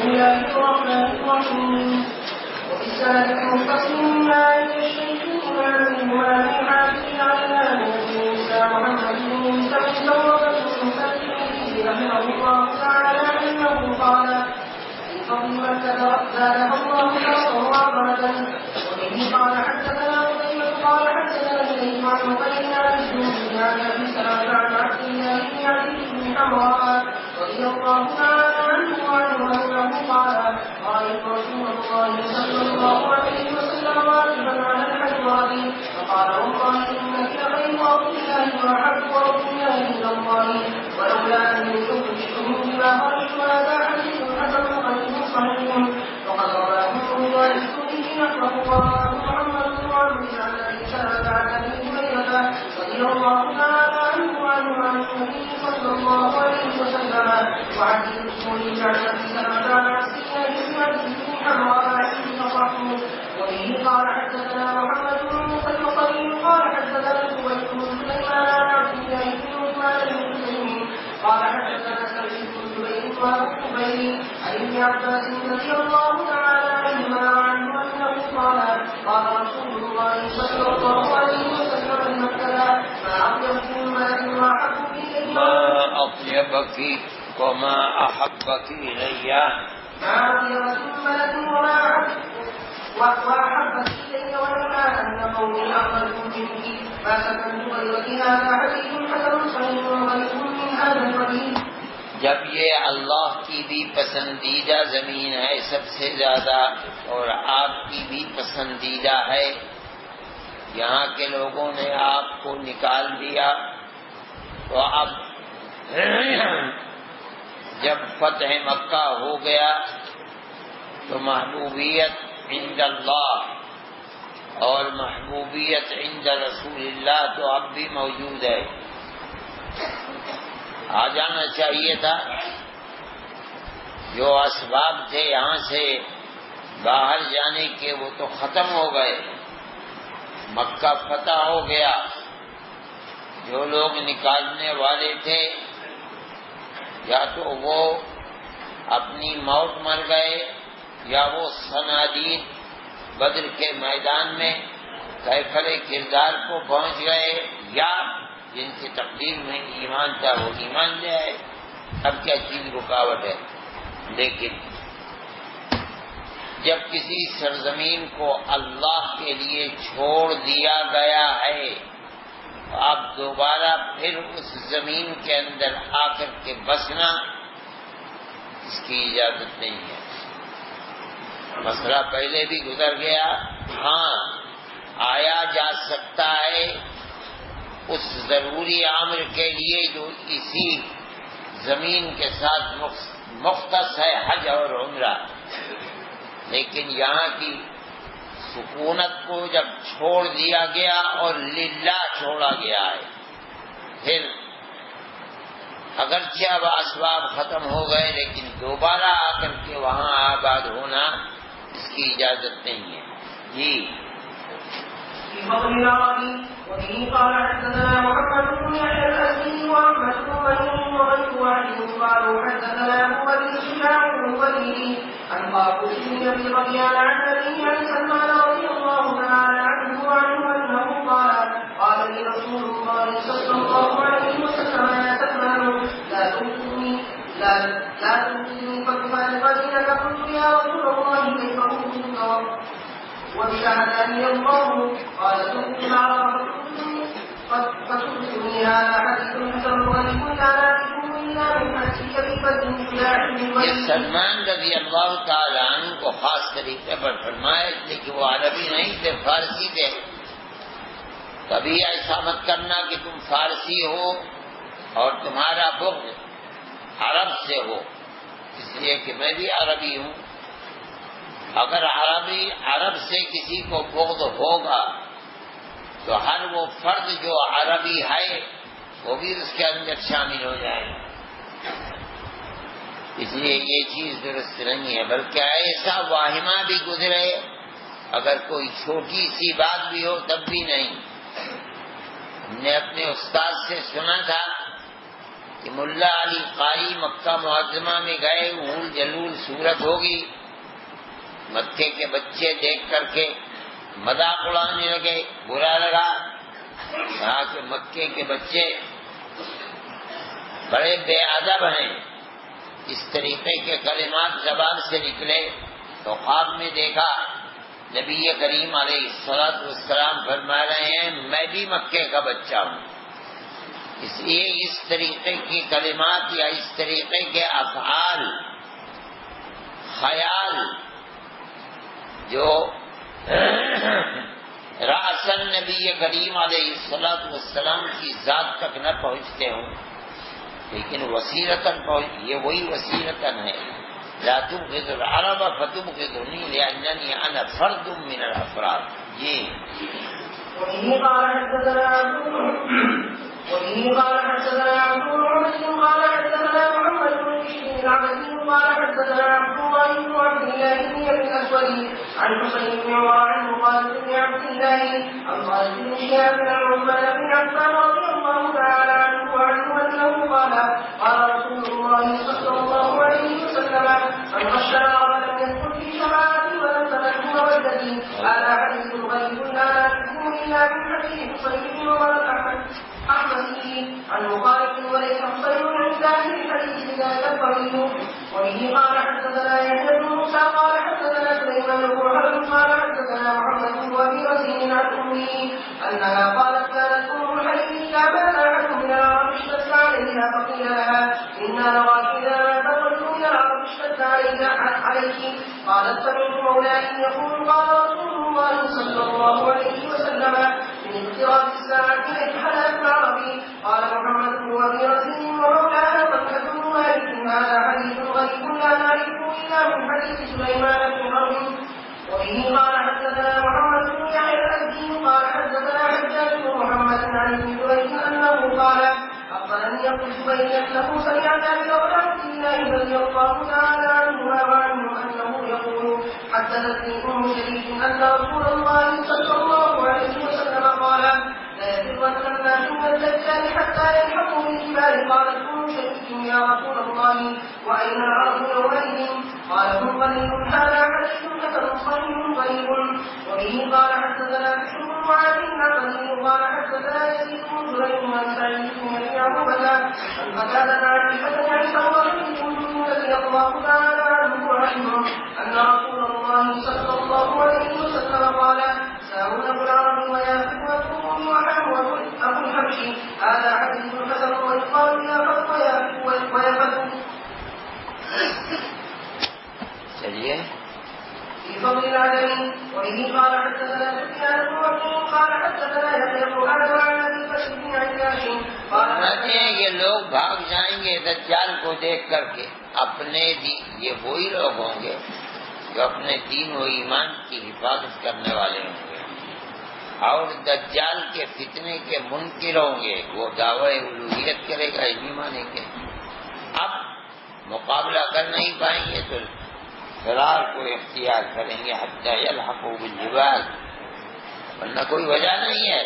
بسم الله الرحمن الرحيم وبالسند المتصل ما يشركون عنهما من حاكم على نبي موسى محمد بن موسى المسلم رحمه الله تعالى انه قال فضل زادها الله نصرا وعظمة. وبه قال حدثنا قتيبة قال حدثنا إليه عن قتيبة عن الزهري عن أبي سلمة عن عبد الله بن علي بن حمراء رضي الله تعالى عنه وعنه أنه قال رأيت رسول الله صلى الله عليه وسلم راكبا على الحجرة فقال والله إنك لخير أرض الله وأحب أرض الله إلى الله ولولا أن يكفركم بما خرجت هذا حديث حسن قريب صحيح. وقد رواه الله السوري نحوه ورواه محمد بن عمرو عن أبي سلمة عن أبي هريرة رضي الله تعالى عنه وعنه عن النبي صلى الله عليه وسلم وعن السوري عن أبي سلمة عن عبد الله بن حمراء حديث صحيح. وبه قال حدثنا محمد بن المقيم قال حدثنا الزبير بن سليمان عن عبد الله بن عثمان بن مسلم قال حدثنا سعيد بن جبير وابي عن ابن عباس رضي الله تعالى عنهما وعنه انه قال رسول الله صلى الله عليه وسلم لمكه ما اطيبك وما احبك الي ما اطيب ثم وأحبت إلي ولولا أن قومي أخرجوا منك ما سكنت غيرك هذا حديث حسن صحيح وغير من هذا الحديث. جب یہ اللہ کی بھی پسندیدہ زمین ہے سب سے زیادہ اور آپ کی بھی پسندیدہ ہے، یہاں کے لوگوں نے آپ کو نکال دیا، تو اب جب فتح مکہ ہو گیا تو محبوبیت عند اللہ اور محبوبیت عند رسول اللہ تو اب بھی موجود ہے۔ آ جانا چاہیے تھا، جو اسباب تھے یہاں سے باہر جانے کے وہ تو ختم ہو گئے، مکہ فتح ہو گیا، جو لوگ نکالنے والے تھے یا تو وہ اپنی موت مر گئے یا وہ صنادید بدر کے میدان میں کیفر کردار کو پہنچ گئے، یا جن کی تقدیر میں ایمان تھا وہ ایمان لے آئے۔ اب کیا چیز رکاوٹ ہے؟ لیکن جب کسی سرزمین کو اللہ کے لیے چھوڑ دیا گیا ہے تو اب دوبارہ پھر اس زمین کے اندر آ کر کے بسنا اس کی اجازت نہیں ہے۔ مسئلہ پہلے بھی گزر گیا، ہاں آیا جا سکتا ہے اس ضروری امر کے لیے جو اسی زمین کے ساتھ مختص ہے، حج اور عمرہ، لیکن یہاں کی سکونت کو جب چھوڑ دیا گیا اور للہ چھوڑا گیا ہے، پھر اگرچہ اب اسباب ختم ہو گئے لیکن دوبارہ آ کر کے وہاں آباد ہونا اس کی اجازت نہیں ہے۔ جی وبه قال حدثنا محمد بن يحيى الأزدي وأحمد بن غيره وغير واحد قالوا حدثنا أبو بكر شجاع بن وليد عن طاووس بن أبي ربيعة عن أبيه عن سلمان رضي الله تعالى عنه وعنه أنه قال لي رسول الله صلى الله عليه وسلم يا سلمان لا تؤذني فقد قلت يا رسول الله كيف أؤذنك وبشهادتي الله قال تؤمن على فتؤذني هذا حديث حسن غريب لا نعرفه إلا من حديث بن فلاح. یہ سلمان رضی اللہ تعالیٰ عنہ کو خاص طریقے پر فرمایا اس لیے کہ وہ عربی نہیں تھے، فارسی تھے۔ کبھی ایسا مت کرنا کہ تم فارسی ہو اور تمہارا بغض عرب سے ہو، اس لیے کہ میں بھی عربی ہوں۔ اگر عرب سے کسی کو بغض ہوگا تو ہر وہ فرد جو عربی ہے وہ بھی اس کے اندر شامل ہو جائے گا، اس لیے یہ چیز درست نہیں ہے، بلکہ ایسا واہمہ بھی گزرے اگر کوئی چھوٹی سی بات بھی ہو تب بھی نہیں۔ ہم نے اپنے استاد سے سنا تھا کہ ملا علی قاری مکہ معظمہ میں گئے، اول جلول صورت ہوگی. مکے کے بچے دیکھ کر کے مذاق اڑانے لگے, برا لگا. کہا کہ مکے کے بچے بڑے بے ادب ہیں, اس طریقے کے کلمات زبان سے نکلے. تو خواب میں دیکھا نبی کریم علیہ الصلوۃ والسلام فرما رہے ہیں میں بھی مکے کا بچہ ہوں. اس لیے اس طریقے کی کلمات یا اس طریقے کے افعال, خیال جو رأساً نبی کریم علیہ الصلوۃ والسلام کی ذات تک نہ پہنچتے ہوں لیکن وسیلتاً یہ وہی وسیلتاً ہے. لا تبغض العرب فتبغضني لأنني أنا فرد من الأفراد. جی وبه قال حدثنا عبد قال حدثنا محمد بن بشير العبدي قال حدثنا عبد الله بن عبد الله بن الاسود عن حسين بن عن خالد بن عبد الله عن خالد بن شهاب بن عثمان بن عفان رضي الله تعالى عنه انه قال رسول الله صلى الله عليه وسلم من غش ولم يدخل في شفاعتي ولم تدخل مودتي هذا حديث غريب لا نعرفه الا من حديث صحيح ومرة أحمد عن مخالف وليس حسين عن ظاهر الحديث ذلك الطويل. وبه قال حدثنا يحيى بن موسى قال حدثنا سليمان بن حرب قال حدثنا محمد بن ابي رزين عن امه انها قالت كانت ام الحديث اذا مات احد من العرب اشتد عليها فقيل لها انا نراك اذا مات رجل من العرب اشتد عليك قالت سمعت مولاي يقول قال رسول الله صلى الله عليه وسلم من اقتراب الساعة حلال العربي. قال محمد بن ابي رزين ومولاها طلحة بن مالك هذا حديث غريب لا نعرفه الا من حديث سليمان بن حرب. وبه قال حدثنا محمد بن يحيى الازدي قال حدثنا حجاج بن محمد عن ابن جريج انه قال اخبرني ابو الزبير انه سمع ذلك عبد الله رضي الله تعالى عنهما وعنه انه يقول حدثتني ام شريك ان رسول الله صلى الله عليه وسلم قال لا يفرن الناس من الدجال حتى يلحقوا بالجبال. قالت ام شريك يا رسول الله واين العرب يومئذ؟ قال هم قليل هذا حديث حسن صحيح قريب. وبه قال حدثنا بشر بن معاذ العقدي قال حدثنا يزيد بن زريع عن سعيد بن ابي عروبه عن قتاده عن الحسن عن سمره بن رضي الله تعالى عنه وعنه ان رسول الله صلى الله عليه وسلم قال ساهون ابو العرب ويافق والقرون وحمو ابو الحبشي هذا حديث حسن ويقال يافق ويافق. چلیے في فضل العدل. وبه قال حدثنا سفيان بن وكيع قال حدثنا يحيى بن آدم عن ابي بكر بن عياش قال یہ لوگ بھاگ جائیں گے دجال کو دیکھ کر کے اپنے یہ وہی لوگ ہوں گے جو اپنے دین و ایمان کی حفاظت کرنے والے ہوں گے اور دجال کے فتنے کے منکر ہوں گے. وہ دعوی الوہیت کرے گا ہی نہیں مانیں گے. اب مقابلہ کر نہیں پائیں گے تو فرار کو اختیار کریں گے حتی یلحقوا بالجبال, ورنہ کوئی وجہ نہیں ہے.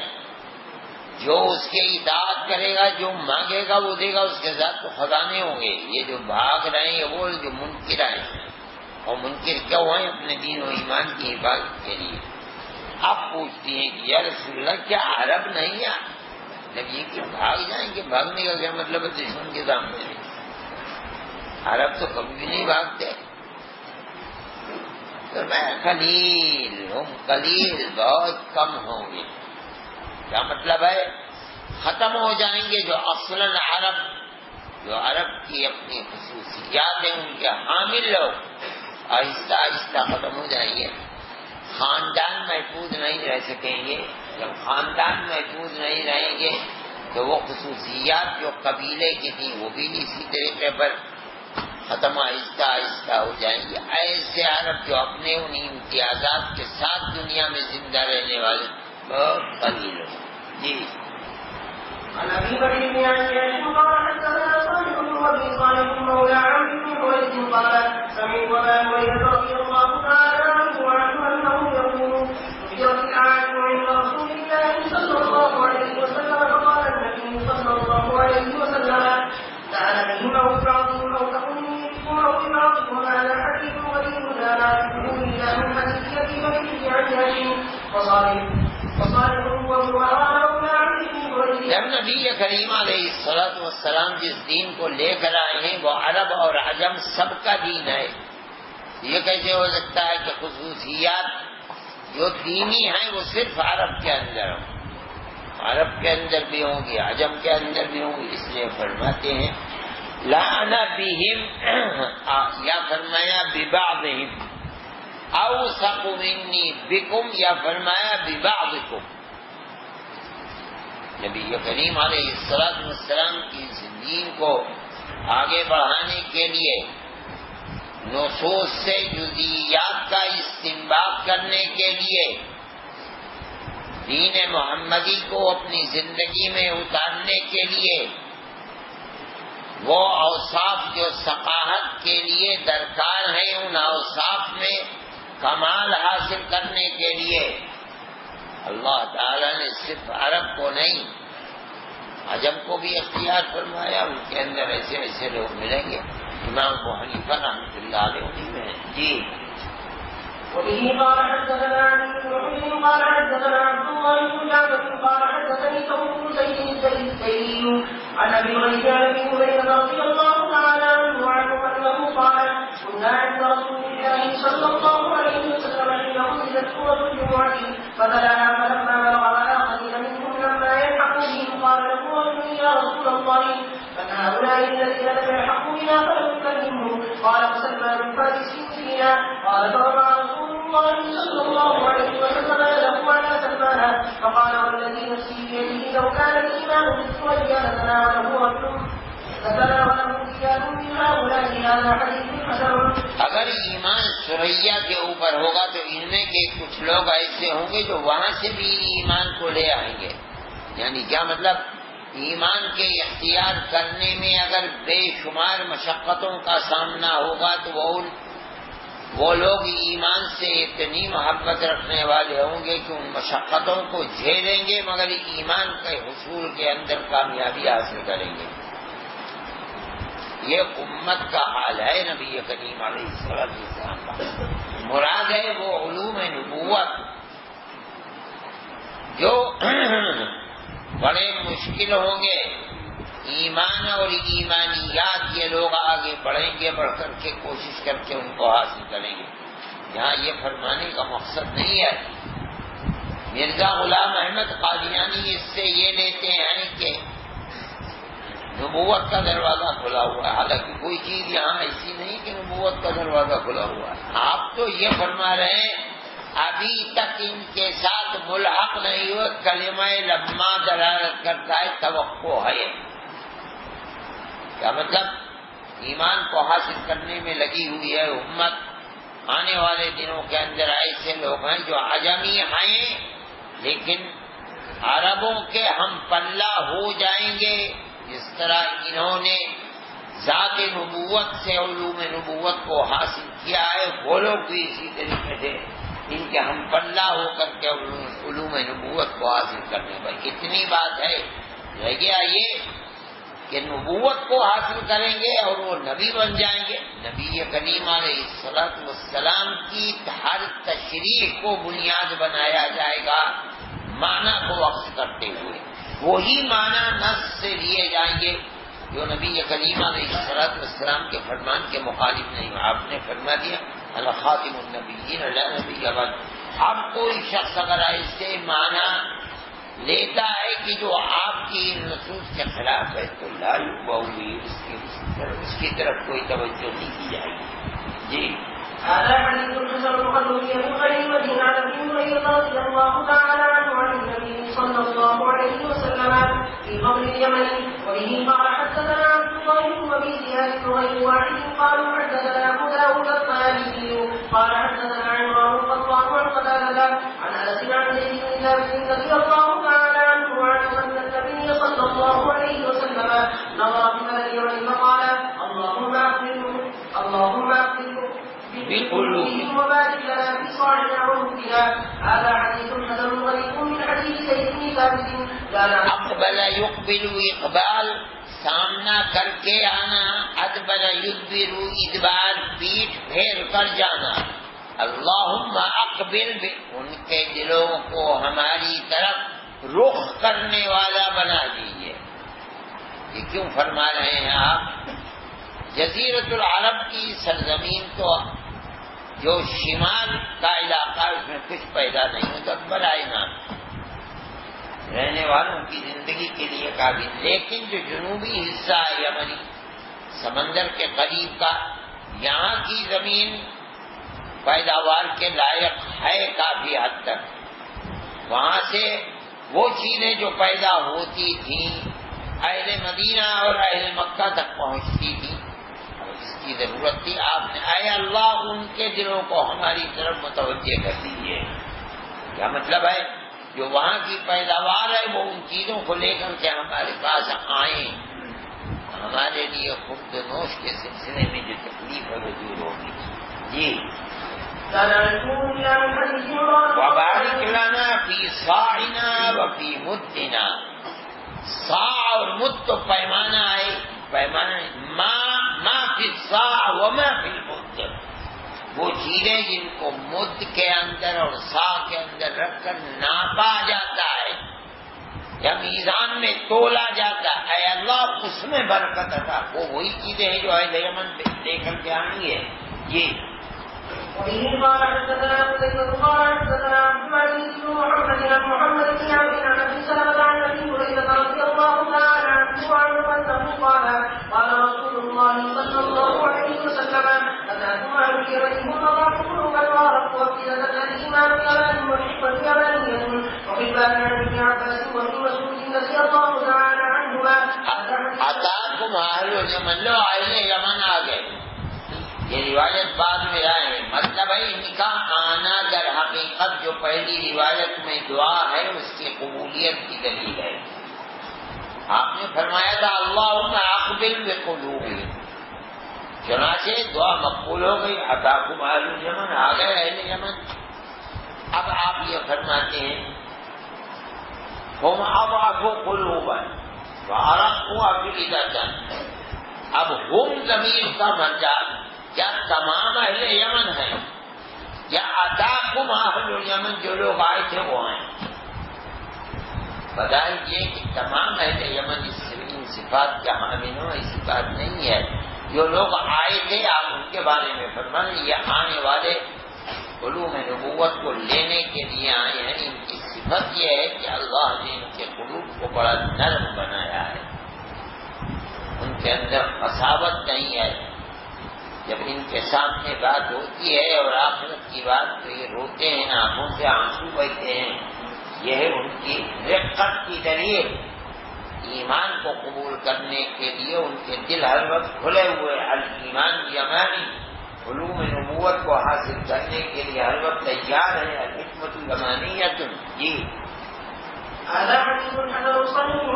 جو اس کے اطاعت کرے گا جو مانگے گا وہ دے گا, اس کے ساتھ تو خزانے ہوں گے. یہ جو بھاگ رہے ہیں وہ جو منکر آئے ہیں, اور منکر کیوں ہیں؟ اپنے دین و ایمان کی حفاظت کے لیے. اب پوچھتی ہیں کہ یا رسول اللہ کیا عرب نہیں ہے؟ جب یہ کہ بھاگ جائیں گے, بھاگنے کا کیا مطلب ہے؟ دشمن کے سامنے نہیں. عرب تو کبھی بھی نہیں بھاگتے. میں قلیل ہم قلیل بہت کم ہوں گے. کیا مطلب ہے؟ ختم ہو جائیں گے جو اصلاً عرب, جو عرب کی اپنی خصوصیات ہیں ان کے حامل لوگ آہستہ آہستہ ختم ہو جائیں گے. خاندان محفوظ نہیں رہ سکیں گے. جب خاندان محفوظ نہیں رہیں گے تو وہ خصوصیات جو قبیلے کی تھیں وہ بھی اسی طریقے پر ختم آہستہ آہستہ ہو جائیں گے. ایسے عرب جو اپنے ان امتیازات کے ساتھ دنیا میں زندہ رہنے والے بہت قلیل ہوں. جی عن ابي بكر بن عياش قال حدثنا صالح بن ابي صالح مولى عمرو بن حويرث قال سمعت ابا هريره رضي الله تعالى عنه انه يقول اجرت الاعاجم عند رسول الله صلى الله عليه وسلم فقال النبي صلى الله عليه وسلم لعن بهم او بعضهم او تكون منكم او بعضكم هذا حديث کریم علیہ الصلوۃ والسلام جس دین کو لے کر آئے ہیں وہ عرب اور عجم سب کا دین ہے. یہ کیسے ہو سکتا ہے کہ خصوصیات جو دینی ہیں وہ صرف عرب کے اندر ہوں؟ عرب کے اندر بھی ہوں گی، عجم کے اندر بھی ہوں گی. اس لیے فرماتے ہیں لا انا بہم، یا فرمایا ببعضہم، اوثق منی بکم، یا فرمایا ببعضکم. نبی کریم علیہ السلام کی دین کو آگے بڑھانے کے لیے نصوص سے جزئیات کا استنباط کرنے کے لیے دین محمدی کو اپنی زندگی میں اتارنے کے لیے وہ اوصاف جو ثقافت کے لیے درکار ہیں، ان اوصاف میں کمال حاصل کرنے کے لیے اللہ تعالیٰ نے صرف عرب کو نہیں عجم کو بھی اختیار فرمایا. ان کے اندر ایسے ایسے لوگ ملیں گے. امام ابو حنیفہ رحمۃ اللہ علیہ انہی میں ہیں. جی وبه قال حدثنا علي بن حجر قال حدثنا عبد الله بن جعفر قال حدثني ثور بن زيد الزيدي عن ابي هريره رضي الله تعالى عنه انه قال كنا عند رسول الله صلى الله عليه وسلم حين انزلت سوره الجمعه فبلغنا فلما بلغ على قليل منهم لما يلحق بهم قال له رجل يا رسول الله من هؤلاء الذين لم يلحقوا بنا فلم نكلمهم قال سلمان الفارسي فينا قال فرفع رسول الله صلى الله عليه وسلم يده على سلمان فقال والذي نفسي بيده لو كان الايمان بالسوء لتناوله رجل من هؤلاء هذا حديث حسن. اگر ایمان سریا کے اوپر ہوگا تو ان میں کے کچھ لوگ ایسے ہوں گے جو وہاں سے بھی ایمان کو لے آئیں گے. یعنی کیا مطلب؟ ایمان کے اختیار کرنے میں اگر بے شمار مشقتوں کا سامنا ہوگا تو وہ لوگ ایمان سے اتنی محبت رکھنے والے ہوں گے کہ ان مشقتوں کو جھیلیں گے مگر ایمان کے حصول کے اندر کامیابی حاصل کریں گے. یہ امت کا حال ہے نبی کریم علیہ السلام کا. مراد ہے وہ علوم نبوت جو بڑے مشکل ہوں گے. ایمان اور ایمانیات یہ لوگ آگے بڑھیں گے، بڑھ کر کے کوشش کر کے ان کو حاصل کریں گے. یہاں یہ فرمانے کا مقصد نہیں ہے. مرزا غلام احمد قادیانی اس سے یہ لیتے ہیں کہ نبوت کا دروازہ کھلا ہوا ہے. حالانکہ کوئی چیز یہاں ایسی نہیں کہ نبوت کا دروازہ کھلا ہوا ہے. آپ تو یہ فرما رہے ہیں ابھی تک ان کے ساتھ ملحق نہیں ہوئے. کلمہ لما دلالت کرتا ہے توقع ہے. کیا مطلب؟ ایمان کو حاصل کرنے میں لگی ہوئی ہے امت. آنے والے دنوں کے اندر ایسے لوگ ہیں جو عجمی ہیں لیکن عربوں کے ہم پلہ ہو جائیں گے. جس طرح انہوں نے ذات نبوت سے علوم نبوت کو حاصل کیا ہے وہ لوگ بھی اسی طریقے سے ان کے ہم پلہ ہو کر کے علوم نبوت کو حاصل کرنے پر. اتنی بات ہے رہ گیا یہ کہ نبوت کو حاصل کریں گے اور وہ نبی بن جائیں گے. نبی کریم علیہ السلام کی ہر تشریح کو بنیاد بنایا جائے گا معنی کو وقف کرتے ہوئے. وہی معنی نص سے لیے جائیں گے جو نبی کریم علیہ السلام کے فرمان کے مخالف نہیں. آپ نے فرما دیا انا خاتم النبیین لا نبی بعد. اب کوئی شخص اگر ایسے معنی لیتا ہے کہ جو آپ کی نصوص کے خلاف ہے تو لا یقبل، اس کی طرف کوئی توجہ نہیں کی جائے گی. جی هذا حديث حسن مقدم قريب عن ابي هريره رضي الله تعالى عنه عن النبي صلى الله عليه وسلم في قبر اليمن. وبه قال حدثنا عبد الله بن ابي زياد وغير واحد قالوا حدثنا ابو داود الطيالسي قال حدثنا عمران القطان عن قتاده عن انس عن زيد بن ثابت رضي الله تعالى عنه عنه ان النبي صلى الله عليه وسلم نظر في اليمن فقال اللهم اغفر بالقلوب وبارك لنا في صاعنا ومدنا. هذا حديث حسن غريب من حديث زيد بن ثابت. اقبل يقبل اقبال سامنا کر کے آنا، ادبر یدبر ادبار پیٹھ پھیر کر جانا. اللہم اقبل ان کے دلوں کو ہماری طرف رخ کرنے والا بنا دیجیے. یہ کیوں فرما رہے ہیں آپ؟ جزیرۃ العرب کی سرزمین تو جو شمال کا علاقہ اس میں کچھ پیدا نہیں ہوتا، برائے نام رہنے والوں کی زندگی کے لیے قابل، لیکن جو جنوبی حصہ ہے یمنی سمندر کے قریب کا، یہاں کی زمین پیداوار کے لائق ہے کافی حد تک۔ وہاں سے وہ چیزیں جو پیدا ہوتی تھیں اہل مدینہ اور اہل مکہ تک پہنچتی تھیں، اس کی ضرورت تھی۔ آپ نے اے اللہ ان کے دلوں کو ہماری طرف متوجہ کر دیجیے۔ کیا مطلب ہے؟ جو وہاں کی پیداوار ہے وہ ان چیزوں کو لے کر کے ہمارے پاس آئیں، ہمارے لیے خرد نوش کے سلسلے میں جو تکلیف ہے وہ دور ہوگی۔ جی وبارک لنا فی صاعنا وفی مدنا۔ صاع اور مد تو پیمانہ ہے، پیمانہ ما فی الصاع وما فی المد، وہ چیزیں جن کو مد کے اندر اور صاع کے اندر رکھ کر ناپا جاتا ہے یا میزان میں تولا جاتا ہے، اے اللہ اس میں برکت عطا۔ وہ وہی چیزیں ہیں جو اہل یمن لے کر کے آنی ہے۔ یہ وبه قال حدثنا قتيبة قال حدثنا عبد العزيز بن محمد بن عبد عن ابي سلمة عن ابي هريرة رضي الله تعالى عنه انه قال رسول الله صلى الله عليه وسلم اتاكم اهل اليمن وضعتم الورق وابتدت الايمان بيمان والحكمة يمانية وفي الباب عن ابن عباس وابن مسعود رضي الله تعالى عنهما اتاكم اهل اليمن، لو اہل یمن آ گئے۔ یہ روایت بعد میں آئے، مطلب ہے ان کا آنا در حقیقت جو پہلی روایت میں دعا ہے اس کی قبولیت کی دلیل ہے۔ آپ نے فرمایا تھا اللہم اقبل بقلوبہم، چنانچہ دعا مقبول ہو گئی۔ اتاکم اہل الیمن، آ گئے اہل یمن۔ اب آپ یہ فرماتے ہیں ہم اضعفوا قلوبا وارقوا افئدۃ، اب ہم ضمیر کا مرجع کیا تمام اہل یمن ہیں یا اتاکم اہل الیمن جو لوگ آئے تھے وہ ہیں؟ بتائیے کہ تمام اہل یمن ان صفات کے حامل ہوں، ایسی بات نہیں ہے۔ جو لوگ آئے تھے آپ ان کے بارے میں فرمائیں یہ آنے والے علوم نبوت کو لینے کے لیے آئے ہیں۔ ان کی صفت یہ ہے کہ اللہ نے ان کے قلوب کو بڑا نرم بنایا ہے، ان کے اندر قساوت نہیں ہے۔ جب ان کے سامنے بات ہوتی ہے اور آخرت کی بات تو یہ روتے ہیں، آنکھوں سے آنسو بہتے ہیں۔ یہ ہے ان کی رقت کی دلیل۔ ایمان کو قبول کرنے کے لیے ان کے دل ہر وقت کھلے ہوئے، الایمان یمانی، علوم نبوت کو حاصل کرنے کے لیے ہر وقت تیار ہے، الحکمت یمانیۃ۔ جی هذا حديث حسن صحيح.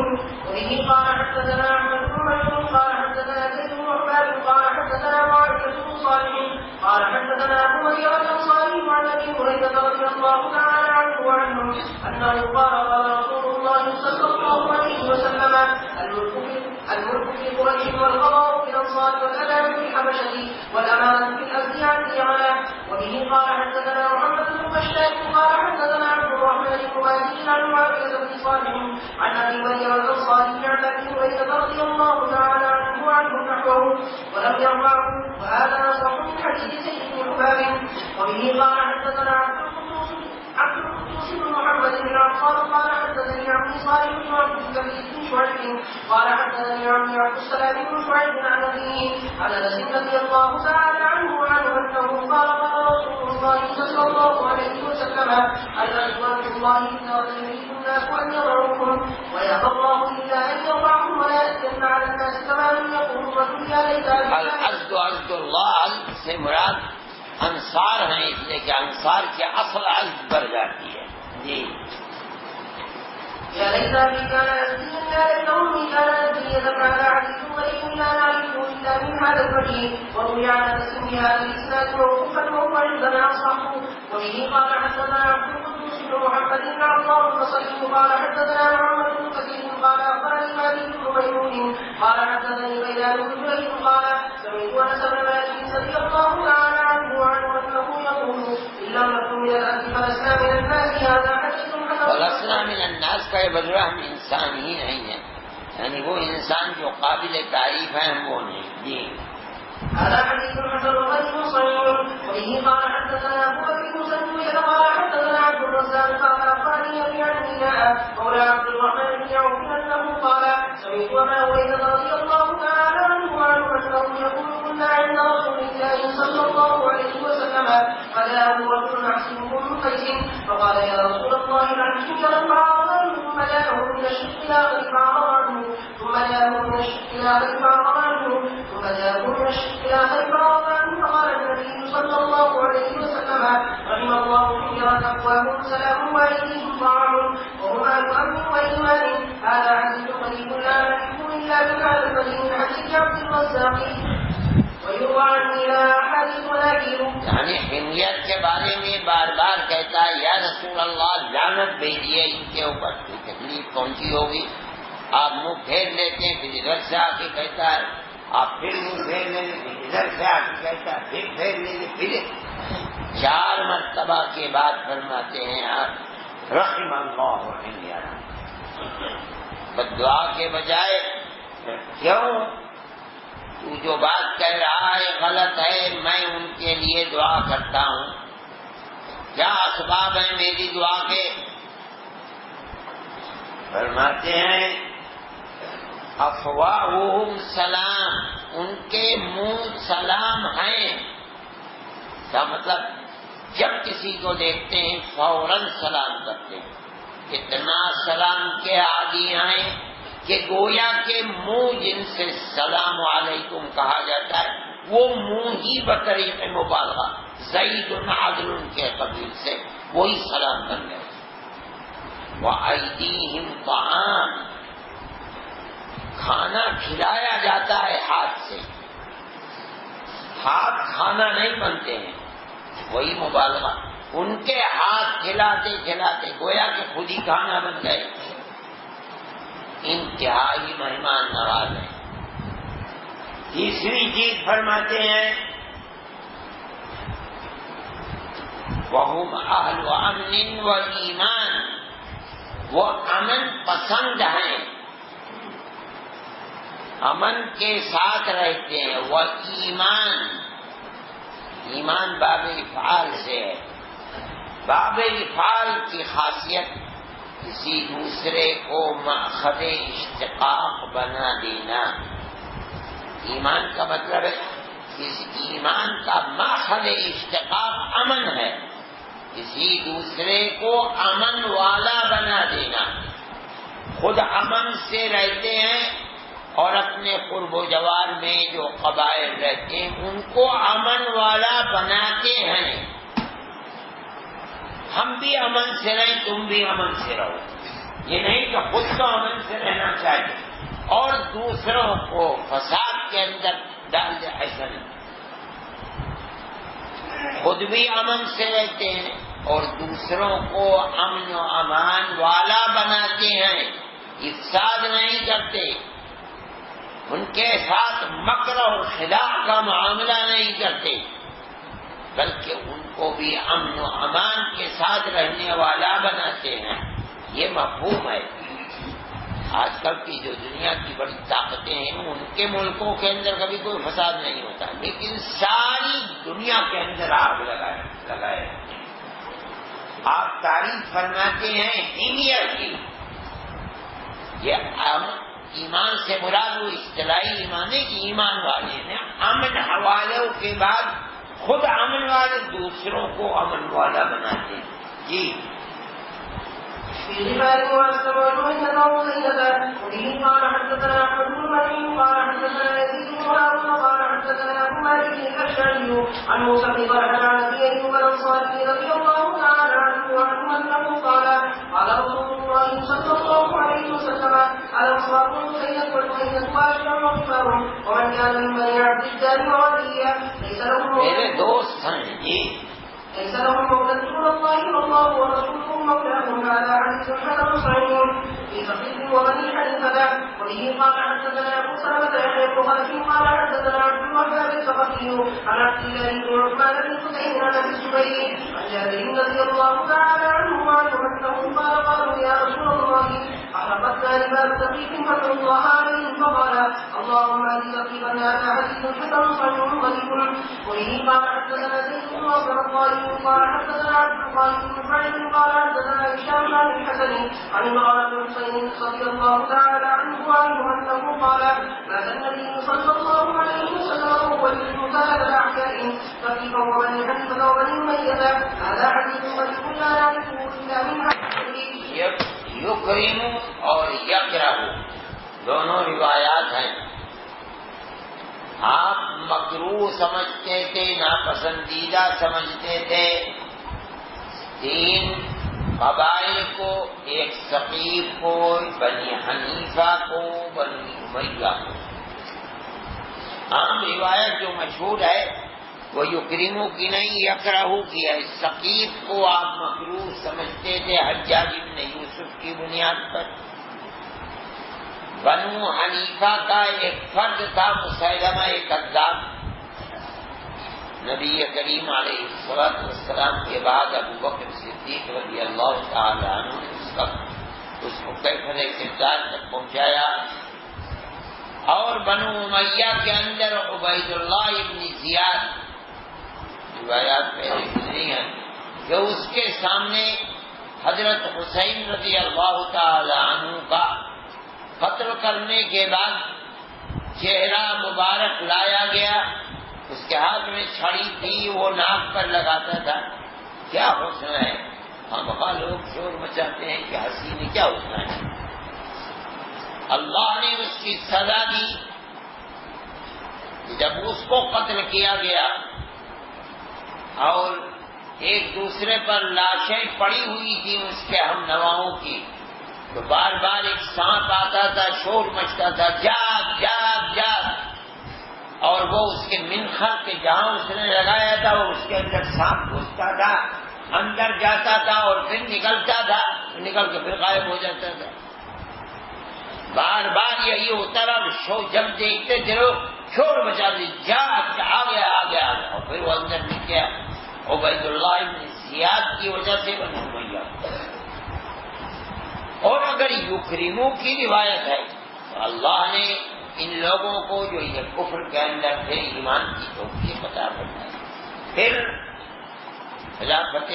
وبه قال حدثنا احمد بن منصور قال حدثنا زيد بن عباد قال حدثنا معاوية بن صالح قال حدثنا ابو مريم الانصاري عن ابي هريرة رضي الله تعالى عنه وعنهم انه قال رسول الله صلى الله عليه وسلم الملك في قريش والقضاء في الانصار والاذان في الحبشة والامانة في الازد عن اليمن. وبه قال حدثنا محمد بن بشار قال حدثنا عبد الرحمن بن مهدي عن معاوية بن صالح عن ابي مريم الانصاري عن ابي هريرة رضي الله تعالى عنه وعنهم نحوه ولم يرفعه، وهذا اصح من حديث سيد بن حباب. وبه قال حدثنا عبد القدوس بن محمد بن عطار قال حدثني عبد صالح بن عبد الكبير بن شعيب قال حدثني عبد السلام بن شعيب عن ابيه عن انس رضي الله تعالى عنه وعنه انه قال رسول الله صلى الله عليه وسلم الرضوان الله اذا يريد الناس ان يضعوهم ويأبى الله الا ان يرفعهم ولا يأتين على الناس كما لم يقول الرجل يا ليت العزد عزد اللہ سے مراد انصار ہیں، اس لیے کہ انصار کی اصل عزد بڑھ جاتی ہے۔ جی يا ليت بي كان يزيد يا ليته كان يزيد كان عزيز ولكن لا نعرف الا من هذا الوجه. وروي عن انس بن هذا الاسناد موقوفا وهو عندنا اصح. وبه قال حدثنا عبد القدوس بن محمد بن عطار البصري قال حدثنا محمد بن كثير قال اخبرني مالك بن ميمون قال حدثني بيلال بن جرير قال سمعت انس بن مالك رضي الله تعالى عنه انه يقول ان لم نكن من الارض فلسنا من الناس. هذا حديث فلسنا من الناس کا یہ بدلہ ہم انسان ہی نہیں ہیں، یعنی وہ انسان جو قابل تعریف ہیں وہ نہیں. جی هذا حديث حسن غريب صحيح. وبه قال حدثنا ابو بكر بن سلمة قال حدثنا عبد الرزاق قال اخبرني ابي عن ميناء مولى عبد الرحمن بن عوف انه قال سمعت ابا هريره رضي الله تعالى عنه انه يقول كنا عند رسول الله صلى الله عليه وسلم فجاءه رجل عسير بن قيس فقال يا رسول الله نحن شجرا فعرض عنه ثم جاءه من الشق الى غير فعرض عنه ثم جاءه من الشق الى غير فعرض عنه ثم جاءه من الشق إلى خير عنه فقال النبي صلى الله عليه وسلم رحم الله حجرا أقوام سلام وأيديهم طعام وهم أهل أمن وإيمان. هذا حديث قريب لا نعرفه إلا بهذا القديم من حديث عبد الرزاق ويروى عنه إلى أحاديث مناكير. یعنی حمیت کے بارے میں بار بار کہتا ہے یا رسول اللہ لعنت بھیجیے ان کے اوپر. کوئی تکلیف پہنچی ہوگی آپ منہ پھیر لیتے ہیں پھر ادھر سے آ کے کہتا ہے آپ پھر منہ پھیر لیں گے پھر ادھر سے آ کے کہتا ہے پھر پھیر لیں گے پھر 4 مرتبہ کے بعد فرماتے ہیں آپ رحم اللہ حمیرا. بدعا کے بجائے کیوں تو جو بات کہہ رہا ہے غلط ہے میں ان کے لیے دعا کرتا ہوں. کیا اسباب ہیں میری دعا کے؟ فرماتے ہیں افواہہم سلام ان کے منہ سلام ہیں. کا مطلب جب کسی کو دیکھتے ہیں فوراً سلام کرتے ہیں. اتنا سلام کے عادی ہیں کہ گویا کے منہ جن سے السلام علیکم کہا جاتا ہے وہ منہ ہی بطریق مبالغہ زید عدل کے قبیل سے وہی سلام کر گئے. وَأَيْدِيهِمْ طَعَامٌ کھانا کھلایا جاتا ہے ہاتھ سے. ہاتھ کھانا نہیں بنتے ہیں وہی مبالغہ. ان کے ہاتھ کھلاتے کھلاتے گویا کہ خود ہی کھانا بن گئے. انتہائی مہمان نواز ہیں. تیسری چیز فرماتے ہیں وَهُمْ أَهْلُ أَمْنٍ وَإِيمَانٍ وہ امن پسند ہیں امن کے ساتھ رہتے ہیں. وہ ایمان باب افعال سے ہے. باب افعال کی خاصیت کسی دوسرے کو مأخذ اشتقاق بنا دینا. ایمان کا مطلب ہے اس ایمان کا مأخذ اشتقاق امن ہے. کسی دوسرے کو امن والا بنا دینا. خود امن سے رہتے ہیں اور اپنے قرب و جوار میں جو قبائل رہتے ہیں ان کو امن والا بناتے ہیں. ہم بھی امن سے رہیں تم بھی امن سے رہو. یہ نہیں کہ خود تو امن سے رہنا چاہیے اور دوسروں کو فساد کے اندر ڈال دے. ایسا نہیں. خود بھی امن سے رہتے ہیں اور دوسروں کو امن و امان والا بناتے ہیں. افساد نہیں کرتے. ان کے ساتھ مکر اور خداع کا معاملہ نہیں کرتے بلکہ ان کو بھی امن و امان کے ساتھ رہنے والا بناتے ہیں. یہ مفہوم ہے. آج کل کی جو دنیا کی بڑی طاقتیں ہیں ان کے ملکوں کے اندر کبھی کوئی فساد نہیں ہوتا لیکن ساری دنیا کے اندر آگ لگائے. آپ تعریف فرماتے ہیں حمیت کی. یہ ایمان سے مراد وہ اصطلاحی ایمان ہے کہ ایمان والے ہیں امن حوالوں کے بعد خود امن والے دوسروں کو امن والا بناتے ہیں. جی في رواية وأسلم وإنه زينة وبه قال حدثنا أحمد بن مريم قال حدثنا يزيد بن هارون قال حدثنا أبو مالك الأشعري عن موسى بن طلحة عن أبي أيوب الأنصاري رضي الله تعالى عنه أنه قال قال رسول الله صلى الله عليه وسلم الأنصار زينة والزينة وأشجع وغفار ومن كان من بني عبد الدار ووليا ليس له میرے دوست ہیں. جی ليس له مولى دون الله والله ورسوله مولاهم هذا حديث حسن صحيح في صحيح وبني حنيفة. وبه قال حدثنا أبو سلمة يحيى بن خلف قال حدثنا عبد الوهاب الثقفي عن عبد الله بن عثمان بن حسين عن أبي الزبير عن جابر رضي الله تعالى عنه وعنه أنه قال قالوا يا رسول الله أحرقتنا لما تقيكم فادعوا الله عليهم فقال اللهم أهد تقيبا هذا حديث حسن صحيح غريب. وبه قال حدثنا زيد بن ناصر الطائي قال حدثنا عبد القادر بن سعيد قال حدثنا هشام عن الحسن عن عمران بن حسين رضي الله تعالى عنه وعنه أنه قال مات النبي صلى الله عليه وسلم وهو يسلم ثلاث أعشاء تقيبا وبني حنيفة وبني أمية. هذا حديث غريب لا نعرفه إلا من حديث یکرم اور یکرہ دونوں روایات ہیں. آپ مکروہ سمجھتے تھے، ناپسندیدہ سمجھتے تھے 3 قبائل کو، ایک ثقیف کو، بنی حنیفہ کو، بنی امیہ کو. عام روایت جو مشہور ہے وہ یکرمو کی نہیں، یکرہو کی ہے. ثقیف کو آپ مکروہ سمجھتے تھے حجاج بن یوسف کی بنیاد پر. بنو حنیفہ کا ایک فرد تھا مسیلمہ کذاب. نبی کریم علیہ السلام کے بعد ابو بکر صدیق رضی اللہ تعالی عنہ نے اس کو کیفر کردار تک پہنچایا. اور بنو امیہ کے اندر عبید اللہ ابن زیاد، روایات پہلے گزری ہیں کہ اس کے سامنے حضرت حسین رضی اللہ تعالی عنہ کا قتل کرنے کے بعد چہرہ مبارک لایا گیا. اس کے ہاتھ میں چھڑی تھی، وہ ناک پر لگاتا تھا. کیا حسن ہے! ہم لوگ شور مچاتے ہیں کہ حسین کیا حسن ہے. اللہ نے اس کی سزا دی. جب اس کو قتل کیا گیا اور ایک دوسرے پر لاشیں پڑی ہوئی تھی اس کے ہم نواؤں کی، تو بار بار ایک سانپ آتا تھا، شور مچتا تھا، جاگ جاگ جاگ. اور وہ اس کے منخر کے جہاں اس نے لگایا تھا وہ اس کے اندر سانپ گھستا تھا، اندر جاتا تھا اور پھر نکلتا تھا، نکل کے پھر غائب ہو جاتا تھا. بار بار یہی ہوتا رہا. جب دیکھتے تھے لوگ شور مچا دی، جاگ آ گیا آ گیا آ گیا. اور پھر وہ اندر نکلا. عبید اللہ ابن زیاد کی وجہ سے بنی امیہ. اور اگر یکرمو کی روایت ہے تو اللہ نے ان لوگوں کو جو یہ کفر کے اندر تھے ایمان کی توفیق عطا فرمائی. پھر خلافت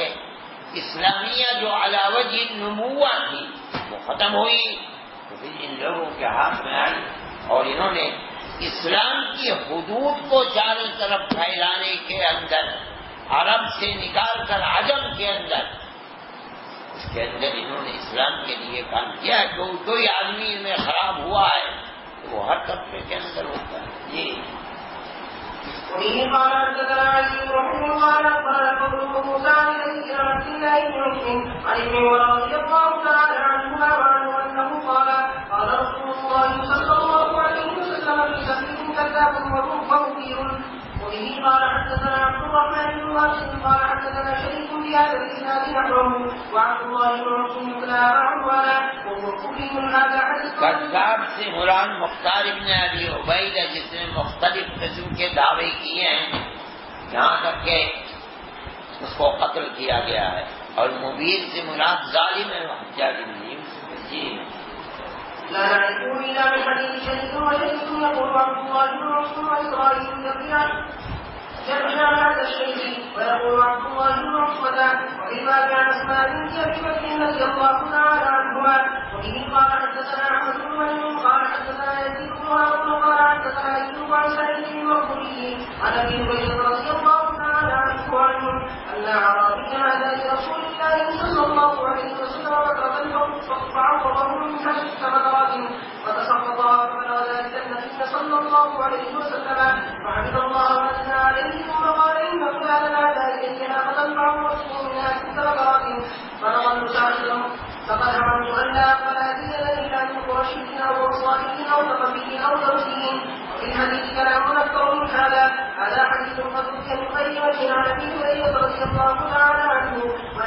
اسلامیہ جو علی وجہ نموہ تھی وہ ختم ہوئی، تو پھر ان لوگوں کے ہاتھ میں آئی اور انہوں نے اسلام کی حدود کو چاروں طرف پھیلانے کے اندر، عرب سے نکال کر عجم کے اندر، اس کے اندر انہوں نے اسلام کے لیے کام کیا ہے. کوئی آدمی میں خراب ہوا ہے تو وہ ہر طبقے کے اندر ہوتا ہے. یہ وبه قال حدثنا علي رحمه الله قال قوله موسى عليه عبد الله بن مسلم عن ابن عمر رضي الله تعالى عنهما وعنه انه قال قال رسول الله صلى الله عليه وسلم في سبيل كذاب ومغفر. وبه قال حدثنا عبد الرحمن بن واسع قال حدثنا شريك بهذا الاسناد نحوه وعبد الله بن مسلم بن عمر وهو كفر. هذا حديث کذاب سے مراد مختار ابن ابی عبید ہے جس نے مختلف قسم کے دعوے کیے ہیں یہاں تک کہ اس کو قتل کیا گیا ہے. اور مبیر سے مراد ظالم ہے حجاج بن یوسف. جی لا نعرفه إلا من حديث شريك وشريك يقول عبد الله بن مسلم وإسرائيل جمعنا هذا الشيء ويقول عبد الله بن عصمة وفي باب عن أسماء بنت أبي بكر رضي الله تعالى عنهما. وبه قال حدثنا أحمد بن منصور قال حدثنا يزيد بن هارون قال حدثنا أيوب عن سعيد المقبري عن أبي هريرة رضي الله تعالى عنه أن أعرابيا أتى لرسول الله صلى الله عليه وسلم وقد فعرضه من حسب ثمرات فتسقطها فبلغ ذلك النبي صلى الله عليه وسلم فحمد الله وأثنى عليه ثم قال إن فلانا أتى إليك ناقة فعرضته منها 6 بقرات فنظل سعد فقد هممت أن لا أقبل هديا إلا من قرشي أو أنصاري أو ثقفي أو دوسي. وفي الحديث كلام أكثر من هذا. هذا حديث قد روي من غير وجه عن أبي هريرة رضي الله تعالى عنه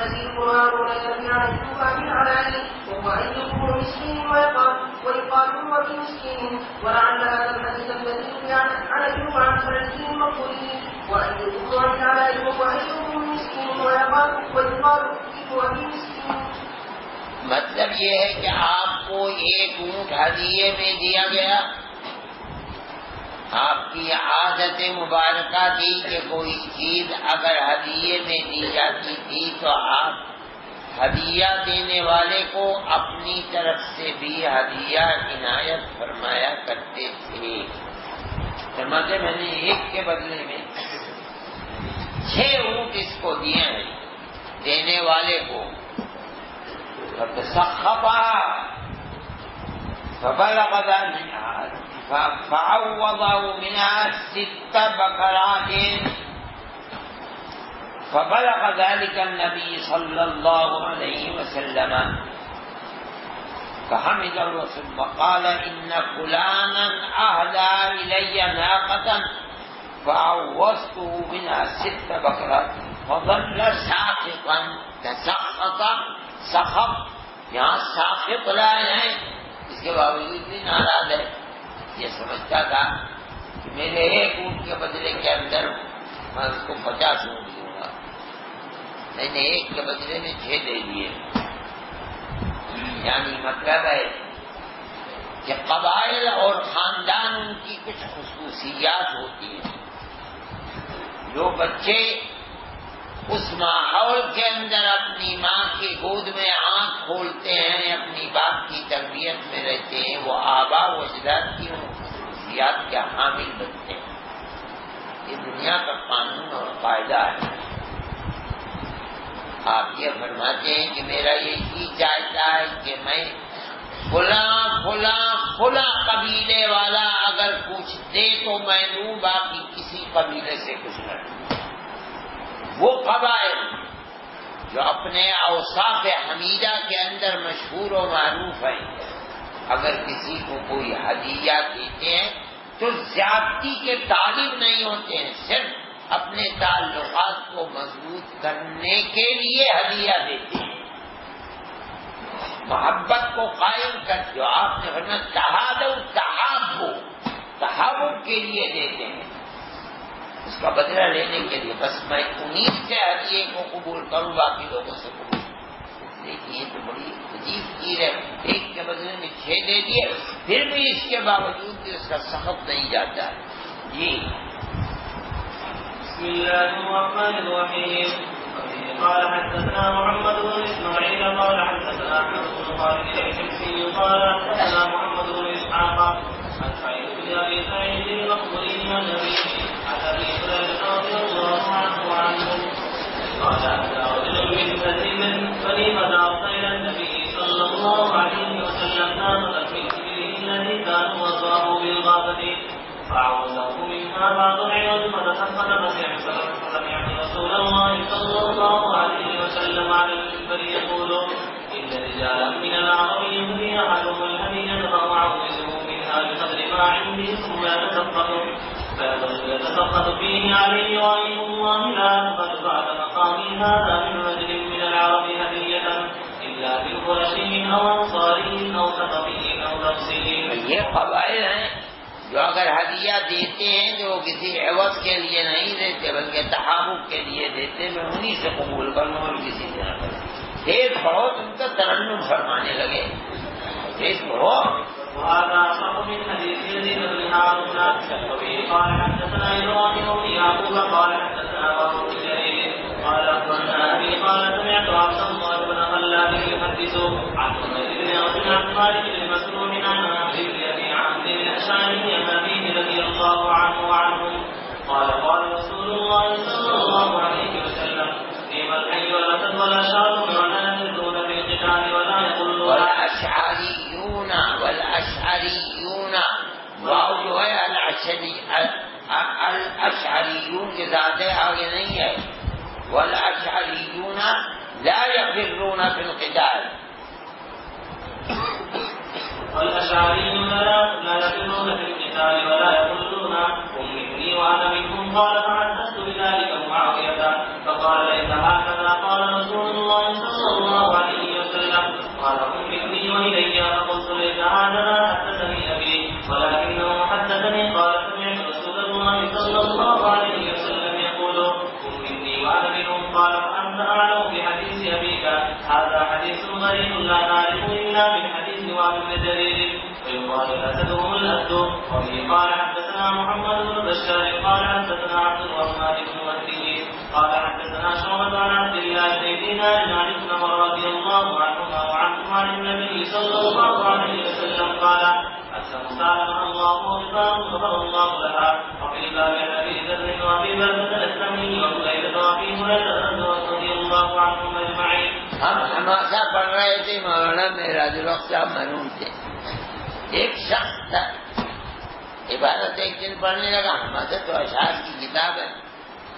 يزيد القرآن وليس في عليكم كافٍ على علم وهو أن يكون مسكين ويقال هو بمسكين ولعل هذا الحديث الذي روي عن أيوب عن سعيد المقبولي وأن يكون على علم وأن يكون مسكين ويقال هو بمسكين. مطلب یہ ہے کہ آپ کو ایک اونٹ ہدیے میں دیا گیا. آپ کی عادت مبارکہ تھی کہ کوئی چیز اگر ہدیے میں دی جاتی تھی تو آپ ہدیہ دینے والے کو اپنی طرف سے بھی ہدیہ عنایت فرمایا کرتے تھے. فرماتے میں نے ایک کے بدلے میں 6 اونٹ اس کو دیے ہیں دینے والے کو. فعوضه منها 6 بقرات فبلغ ذلك النبي صلى الله عليه وسلم فحمد الرسول وقال إن فلانا أهدى إلي ناقة فعوضته منها 6 بقرات فظل ساخطا تسخط سخط یہاں ساخط لائے ہیں اس کے باوجود بھی ناراض ہے. یہ سمجھتا تھا کہ میرے ایک اونٹ کے بدلے کے اندر میں اس کو 50 اونٹ دوں گا. میں نے ایک کے بدلے میں 6 دے دیے. یعنی مطلب ہے کہ قبائل اور خاندان ان کی کچھ خصوصیات ہوتی ہیں. جو بچے اس ماحول کے اندر اپنی ماں کی گود میں آنکھ کھولتے ہیں, اپنی باپ کی تربیت میں رہتے ہیں, وہ آبا و اجداد کی ان خصوصیات کے حامل بنتے ہیں. یہ دنیا کا قانون اور قاعدہ ہے. آپ یہ فرماتے ہیں کہ میرا یہ جی چاہتا ہے کہ میں فلاں فلاں فلاں قبیلے والا اگر کچھ دے تو میں دوں, باقی کسی قبیلے سے کچھ نہ دوں. وہ قبائل جو اپنے اوصاف حمیدہ کے اندر مشہور و معروف ہیں, اگر کسی کو کوئی ہدیہ دیتے ہیں تو زیادتی کے طالب نہیں ہوتے ہیں, صرف اپنے تعلقات کو مضبوط کرنے کے لیے ہدیہ دیتے ہیں, محبت کو قائم کرتے. آپ نے فرمایا تحابب کے لیے دیتے ہیں, اس کا بدلہ لینے کے لیے. بس میں انہیں سے ہدیے کو قبول کروں, باقی لوگوں سے قبول. دیکھیے تو بڑی عجیب چیز ہے. ایک کے بدلے میں 6 دے دیے, پھر بھی اس کے باوجود بھی اس کا سخت نہیں جاتا ہے. جی بسم اللہ الرحمن الرحیم. قال حدثنا محمد بن اسماعیل قال حدثنا احمد بن خالد الحمصي قال حدثنا محمد بن اسحاق عن سعيد بن ابي سعيد المقبري عن ابي هريره رضي الله عنه قال اتى رجل من بني مدار الى النبي صلى الله عليه وسلم ناقه من ابله الذي كان وضعه بالغابه فعوزه منها بعض العيون فتسخط فسمعت رسول الله صلى الله عليه وسلم على المنبر يقول ان رجالا من العرب يهدي احدهم الهديه فاعوزه منها بقدر ما عندي ثم يتسخط فيه عليه وايم الله لا تقبل بعد مقامي هذا من رجل من العرب هديه الا بالقرشي او انصاري او ثقفي او دوسي. یہ قبائل ہیں جو اگر ہدیہ دیتے ہیں جو کسی عوض کے لیے نہیں دیتے بلکہ تحابب کے لیے دیتے, میں انہی سے قبول کروں اور کسی سے نہ کروں. ایک بہت ان کا ترنم فرمانے لگے. ایک بہت وهذا أصح من حديث يزيد بن هارون قال حدثنا إبراهيم بن يعقوب قال حدثنا أبو جرير قال أخبرنا أبي قال سمعت عبد الله بن خلاد يحدث عن حميد بن عبد مالك بن مسروق عن أبي بن عبد الأشعري عن أبيه رضي الله عنه وعنهم قال قال رسول الله صلى الله عليه وسلم نعم الحي والأسد والأشعار ولا يزيدون في القتال ولا يقولون والاشعریون واو جو ہے الاشعریون کے زیادہ آگے نہیں ہے. والاشعریون لا يفرون في القتال. والاشعریون لا يفرون في القتال ولا يقولون هم مني وانا منهم. قال فحدثت بذلك معاوية فقال ليس هكذا قال رسول الله قال فأنت أعلم بحديث أبيك هذا حديث غريب لا نعرف إلا من حديث وهب بن جرير ويقال أسدهم الأسد. وفيه قال حدثنا محمد بن بشار قال حدثنا عبد الرحمن بن مهدي قال حدثنا شعبة عن عبد الله بن دينار عن ابن عمر رضي الله عنهما وعنهم عن النبي صلى الله عليه وسلم قال أسلم سالم الله وغفار غفر الله لها. وفي الباب عن أبي ذر وأبي بكر الأسلمي وهريرة وأبي هريرة رضي الله عنهم أجمعين. ہم ہماسا پڑھ رہے تھے، مولانا معراج الحق صاحب مرحوم تھے. ایک شخص تھا، عبادت ایک دن پڑھنے لگا. ہماسا تو اشعار کی کتاب ہے،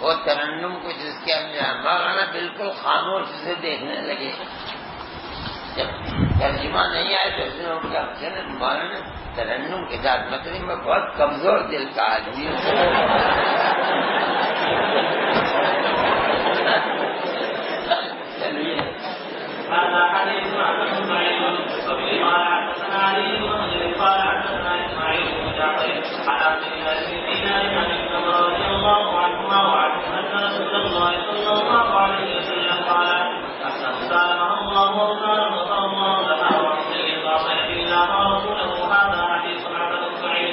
وہ ترنم کچھ اس کے اندر. مولانا بالکل خاموش سے دیکھنے لگے. جب ترجمہ نہیں آئے تو اس نے ان کا مولانا ترنم کے ساتھ مطلب میں بہت کمزور دل کا آدمی ہوں. هذا حديث حسن صحيح. وفي قال حدثنا علي بن مسلم قال حدثنا اسماعيل بن جعفر عن عبد الله بن دينار عن ابن عمر رضي الله عنهما وعنهم ان رسول الله صلى الله عليه وسلم قال احسن سالمه الله وغفر الله لها ومسلم قاصد الا ما رسوله. هذا حديث حسن صحيح.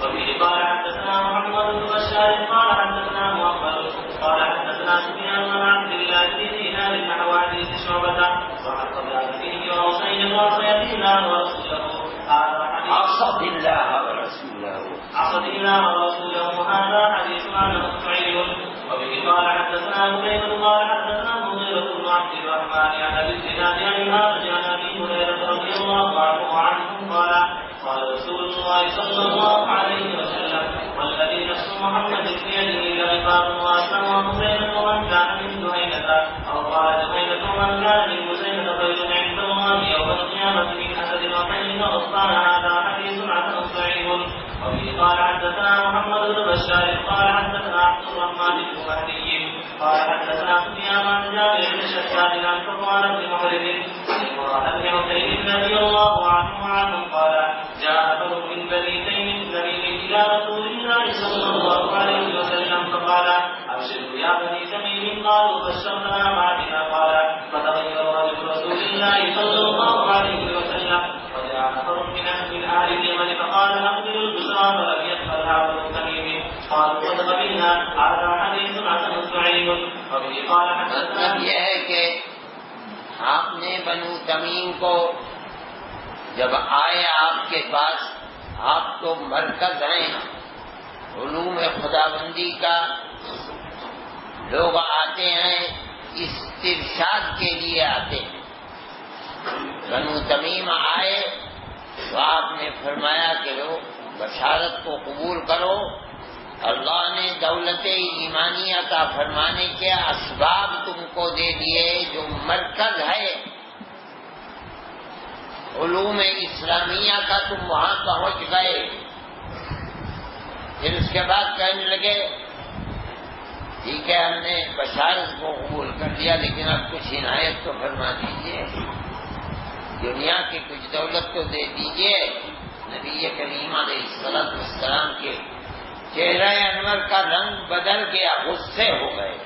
وفيه قال حدثنا محمد بن بشار قال حدثنا محمد قال حدثنا سفيان عن عبد الله بن دينار نحو حديث شعبة وحق فيه وحسين وصيد الله ورسوله. هذا حديث عصد الله ورسوله عصد الله ورسوله. هذا حديث عنه صحيح. وبه قال حدثنا هريرة قال حدثنا مغيرة بن عبد الرحمن عن ابي الزناد عن الهارج عن ابي هريرة رضي الله عنه قال قال رسول الله صلى الله عليه وسلم والذي نفس محمد بيده لغفار واسع ومزينة ومن كان من جهينة او قال جهينة ومن كان من مزينة خير عند الله يوم القيامة من اسد وحين واصفان. هذا حديث حسن صحيح. وفيه قال حدثنا محمد بن بشار قال حدثنا عبد الرحمن بن مهدي قال حدثنا سفيان عن جابر بن شداد عن صفوان بن محرز عن المراد بن عتيب رضي الله عنه قال جاء نفر من بني تيم الى رسول الله صلى الله عليه وسلم فقال ابشروا يا بني تميم. قالوا بشرنا ما بنا. قال فتغير رجل رسول الله صلى الله عليه وسلم وجاء نفر من اهل اليمن فقال اقبلوا البشرى فلم يقبلها بنو تميم. قالوا قد قبلنا. هذا حديث حسن صحيح. وبه قال حدثنا مطلب یہ ہے کہ آپ نے بنو تمیم کو جب آئے آپ کے پاس، آپ تو مرکز ہیں علوم خداوندی کا، لوگ آتے ہیں استرشاد کے لیے آتے ہیں. بنو تمیم آئے تو آپ نے فرمایا کہ لو بشارت کو قبول کرو. اللہ نے دولت ایمانی عطا فرمانے کے اسباب تم کو دے دیے. جو مرکز ہے علوم اسلامیہ کا تم وہاں پہنچ گئے. پھر اس کے بعد کہنے لگے ٹھیک ہے ہم نے بشارت کو قبول کر لیا لیکن اب کچھ عنایت تو فرما دیجیے، دنیا کی کچھ دولت تو دے دیجیے. نبی کریم علیہ السلام کے چہرہ انور کا رنگ بدل گیا، غصے ہو گئے.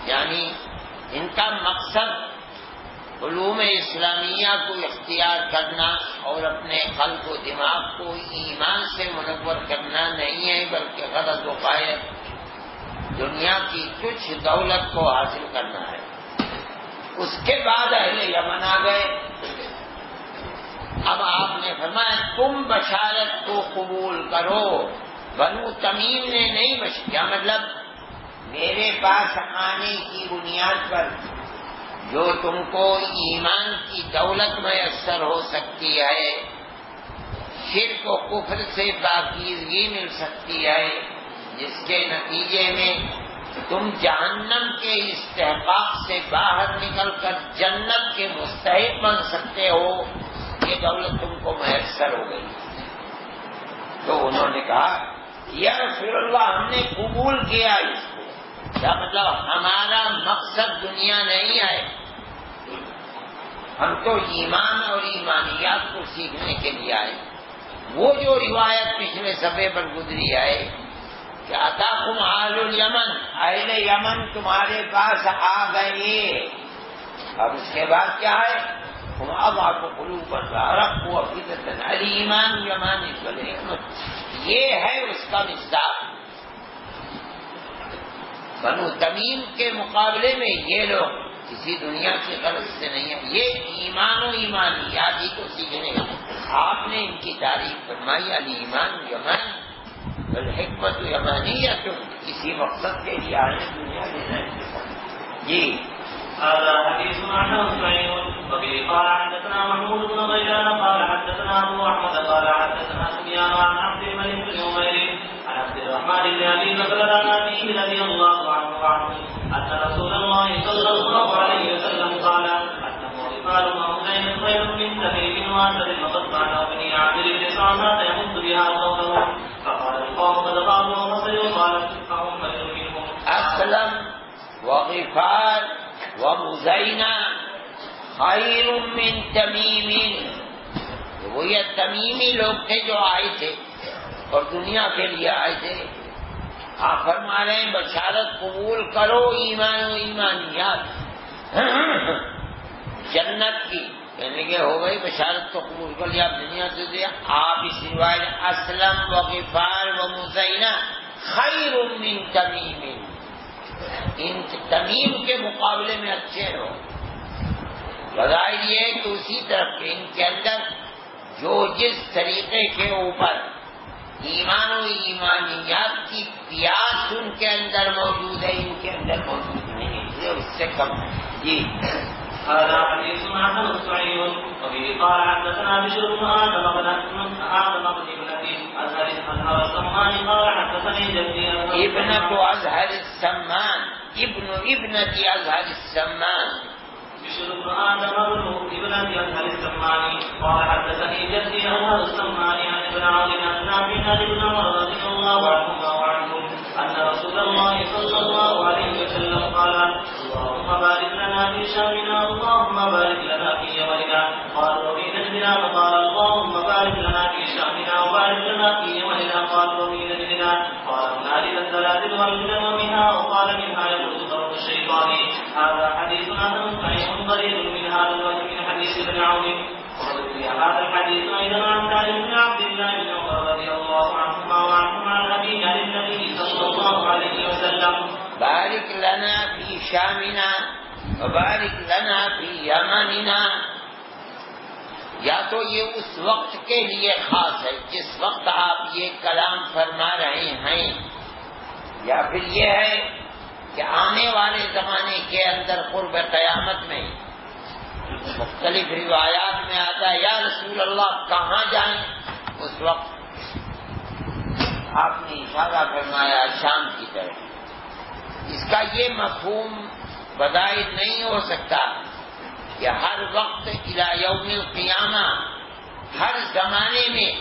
یعنی ان کا مقصد علوم اسلامیہ کو اختیار کرنا اور اپنے قلب و دماغ کو ایمان سے منور کرنا نہیں ہے، بلکہ غرض و غایت دنیا کی کچھ دولت کو حاصل کرنا ہے. اس کے بعد اہل یمن آ گئے. اب آپ نے فرمایا تم بشارت کو قبول کرو. بنو تمیم نے نہیں کیا مطلب میرے پاس آنے کی بنیاد پر جو تم کو ایمان کی دولت میسر ہو سکتی ہے، شرک و کفر سے پاکیزگی مل سکتی ہے، جس کے نتیجے میں تم جہنم کے استحقاق سے باہر نکل کر جنت کے مستحق بن سکتے ہو، یہ دولت تم کو میسر ہو گئی. تو انہوں نے کہا یا رسول اللہ ہم نے قبول کیا اس کو. کیا مطلب ہمارا مقصد دنیا نہیں ہے، ہم تو ایمان اور ایمانیات کو سیکھنے کے لیے آئے. وہ جو روایت پچھلے صفحے پر گزری ہے کہ اتاکم اہل الیمن، اہل یمن تمہارے پاس آ گئے. اب اس کے بعد کیا ہے؟ ہم اب آپ کو قلوبا رقوا فدۃ علی ایمان یمانی والحکمت. یہ ہے اس کا مصداق. بنو تمیم کے مقابلے میں یہ لوگ کسی دنیا کی غرض سے نہیں ہے، یہ ایمان و ایمانیات ہی کو سیکھنے. آپ نے ان کی تعریف فرمائی علی ایمان یمان والحکمت یمانیۃ، اسی مقصد کے لیے آئے دنیا میں. جی هذا حديث عنه صحيح. وبه قال حدثنا محمود بن غيلان قال حدثنا ابو احمد قال حدثنا سفيان عن عبد الملك بن عمير عن عبد الرحمن بن ابي بكر عن ابيه رضي الله عنه ان رسول الله صلى الله عليه وسلم قال انه غفار وهذين خير من تميم واسد وقطعن وبني عامر بن سعد يمد بها قومه. فقال القوم قد قالوا وصلوا قال فهم خير منهم. اسلم وغفار ومزینہ خیر من تمیم. وہ یہ تمیمی لوگ تھے جو آئے تھے اور دنیا کے لیے آئے تھے. آپ فرما رہے ہیں بشارت قبول کرو ایمان و ایمانیات جنت کی. کہنے کے ہو گئی بشارت تو قبول کر لیا دنیا سے دیا. آپ اس روایت اسلم و غفار و مزینہ خیر من تمیم، ان تمیم کے مقابلے میں اچھے ہو. بظاہر یہ کہ اسی طرف کے ان کے اندر جو جس طریقے کے اوپر ایمان و ایمانیات کی پیاس ان کے اندر موجود ہے ان کے اندر موجود نہیں ہے، اس سے کم ہے. جی هذا حديث حسن صحيح. وبه قال حدثنا بشر بن آدم بن ابنة أزهر السمان قال حدثني جدي ابنة أزهر السمان ابنة أزهر السمان. بشر بن آدم بن ابنة أزهر السمان قال حدثني جدي أزهر السمان عن ابن عون عن نافع عن ابن عمر رضي الله عنهما وعنهم أن رسول الله صلى الله عليه وسلم قال اللهم بارك لنا في شامنا اللهم بارك لنا في يمننا. قال وفي نجدنا فقال اللهم بارك لنا في شامنا وبارك لنا في يمننا. قال وفي نجدنا قال هنالك الزلازل والفتن ومنها وقال منها يخرج طرف الشيطان. هذا حديث حسن صحيح قريب من هذا الوجه من حديث ابن عون. وروي هذا الحديث ايضا عن سالم بن عبد الله بن عمر رضي الله عنهما وعنهما عن ابيه عن النبي صلى الله عليه وسلم بارک لنا فی شامنا وبارک لنا فی یمننا. یا تو یہ اس وقت کے لیے خاص ہے جس وقت آپ یہ کلام فرما رہے ہیں، یا پھر یہ ہے کہ آنے والے زمانے کے اندر قرب قیامت میں مختلف روایات میں آتا ہے یا رسول اللہ کہاں جائیں. اس وقت آپ نے اشارہ فرمایا شام کی طرف. اس کا یہ مفہوم بظاہر نہیں ہو سکتا کہ ہر وقت الی یوم القیامہ ہر زمانے میں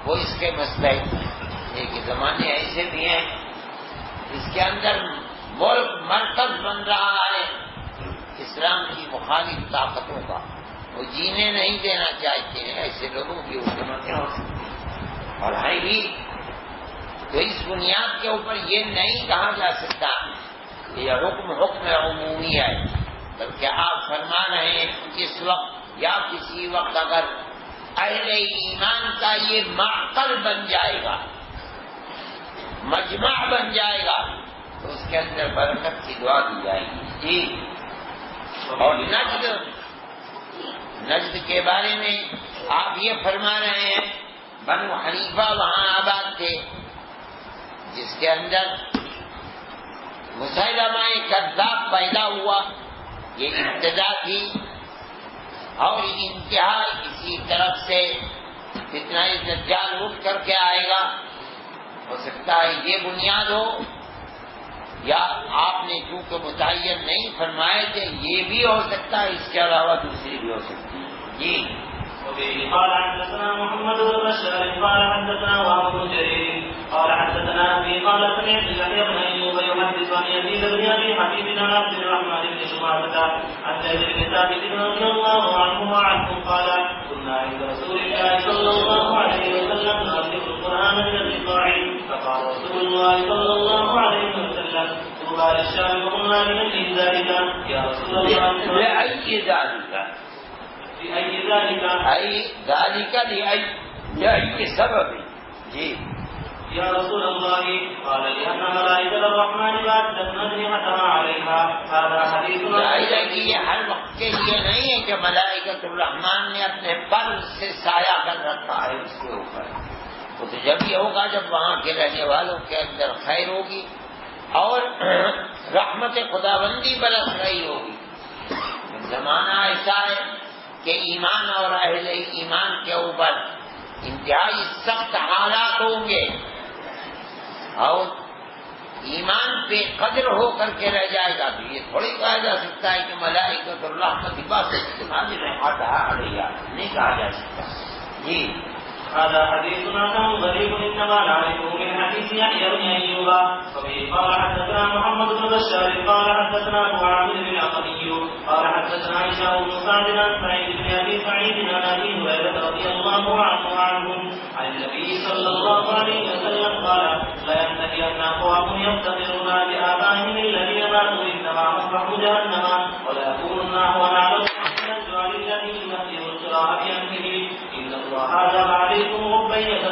وہ اس کے مستحق ہیں. ایک زمانے ایسے بھی ہیں اس کے اندر ملک مرکز بن رہا ہے اسلام کی مخالف طاقتوں کا، وہ جینے نہیں دینا چاہتے ہیں. ایسے لوگوں کی حکومتیں ہو سکتی اور ہیں بھی. تو اس بنیاد کے اوپر یہ نہیں کہا جا سکتا کہ یہ حکم عمومی ہے، بلکہ آپ فرما رہے ہیں اس وقت یا کسی وقت اگر اہل ایمان کا یہ معقل بن جائے گا، مجمع بن جائے گا، تو اس کے اندر برکت کی دعا دی جائے گی. جی اور نجد کے بارے میں آپ یہ فرما رہے ہیں بنو حنیفہ وہاں آباد تھے جس کے اندر مسیلمہ کذاب پیدا ہوا. یہ ابتدا تھی اور انتہا اسی طرف سے فتنہ دجال اٹھ کر کے آئے گا. ہو سکتا ہے یہ بنیاد ہو، یا آپ نے چونکہ متعین نہیں فرمائے تھے یہ بھی ہو سکتا ہے، اس کے علاوہ دوسری بھی ہو سکتی ہے. جی قال حدثنا محمد بن بشار قال حدثنا وهب بن جرير قال حدثنا ابي قال سمعت يحيى بن ايوب يحدث عن يزيد بن ابي حبيب عن عبد الرحمن بن شماسة عن زيد بن ثابت رضي الله عنه وعنهم قال كنا عند رسول الله صلى الله عليه وسلم نقرأ القرآن من الرقاع فقال رسول الله صلى الله عليه وسلم طوبى للشام وقلنا لمن ذلك يا رسول الله لأي ذلك لأي ذلك أي ذلك لأي سبب جی يا رسول الله قال لأن ملائكة الرحمن باتت أجنحتها عليها هذا حديث ظاہر کہ یہ ہر وقت کے لیے نہیں ہے کہ ملائکۃ الرحمن نے اپنے پر سے سایہ کر رکھا ہے اس کے اوپر. وہ تو جب یہ ہوگا جب وہاں کے رہنے والوں کے اندر خیر ہوگی اور رحمت خداوندی برس رہی ہوگی. زمانہ ایسا ہے کہ ایمان اور اہل ایمان کے اوپر انتہائی سخت حالات ہوں گے اور ایمان بے قدر ہو کر کے رہ جائے گا. تو یہ تھوڑی کہا جا سکتا ہے کہ ملائکۃ الرحمت نہیں کہا جا سکتا. جی هذا حديث حسن غريب انما نعرفه من حديث يحيى بن ايوب وبه قال حدثنا محمد بن بشار قال حدثنا ابو عامر بن العقدي قال حدثنا هشام بن سعد عن سعيد بن ابي سعيد عن ابي هريره رضي الله عنه عن النبي صلى الله عليه وسلم قال لا ينتهين اقوام يفتقرون بآبائهم الذين ماتوا انما هم جهنم ولا يكونون اهون على من الجوار الذي يمثل القراء بأنفه ان الله عذب عليكم ربية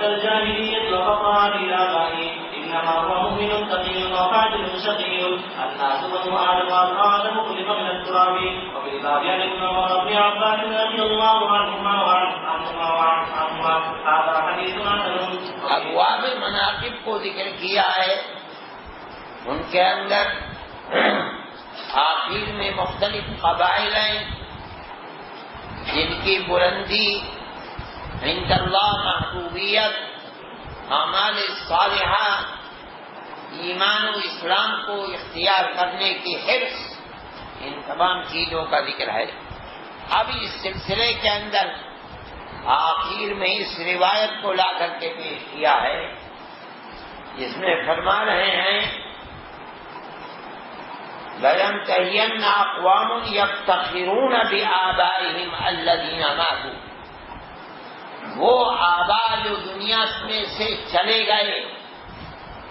الجاهلية وفقها للآباء إنما هو مؤمن تقي وفاجر شقي الناس بنو آدم وآدم خلق من التراب وفي الباب عن ابن عمر بن عباس رضي الله عنهما وعنهما هذا حديث حسن. ابواب مناقب کو ذکر کیا ہے. ان کے اندر آخر میں مختلف قبائل ہیں جن کی بلندی عند اللہ محبوبیت اعمال صالحہ ایمان و اسلام کو اختیار کرنے کی حرص ان تمام چیزوں کا ذکر ہے. اب اس سلسلے کے اندر آخر میں اس روایت کو لا کر کے پیش کیا ہے جس میں فرما رہے ہیں لَيَنْتَهِيَنَّ أَقْوَامٌ يَفْتَخِرُونَ بِآبَائِهِمْ الَّذِينَ مَاتُوا. وہ آبا جو دنیا میں سے چلے گئے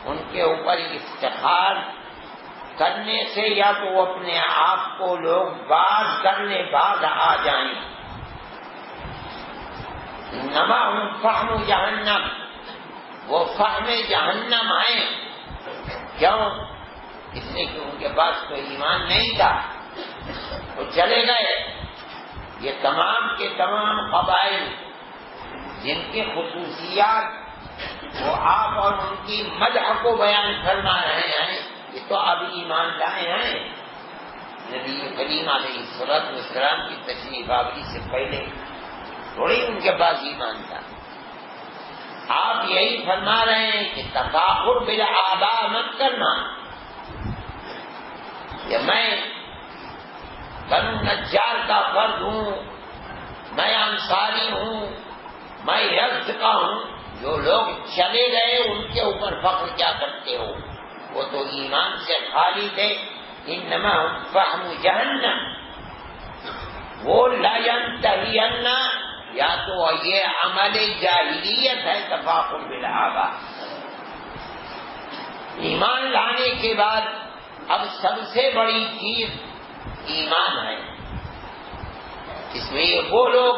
ان کے اوپر افتخار کرنے سے یا تو وہ اپنے آپ کو لوگ باز کرنے باز آ جائیں. انما هم فهم جہنم، وہ فہم جہنم ہیں. کیوں؟ اس لیے کہ ان کے پاس کوئی ایمان نہیں تھا، وہ چلے گئے. یہ تمام کے تمام قبائل جن کی خصوصیات وہ آپ اور ان کی مدح کو بیان فرما رہے ہیں، یہ تو اب ایمان لائے ہیں. نبی کریم علیہ الصلوۃ والسلام کی تشریف آوری سے پہلے تھوڑی ان کے پاس ایمان تھا. آپ یہی فرما رہے ہیں کہ تفاخر بالآباء مت کرنا کہ میں بنو نجار کا فرد ہوں، میں انصاری ہوں، میں یزد کا ہوں. جو لوگ چلے گئے ان کے اوپر فخر کیا کرتے ہو؟ وہ تو ایمان سے خالی تھے. انما هم فهم جہنم. وہ لا ينتهين یا تو یہ عمل جاہلیت ہے تفاخر بالآباء. ایمان لانے کے بعد اب سب سے بڑی چیز ایمان ہے. اس میں یہ وہ لوگ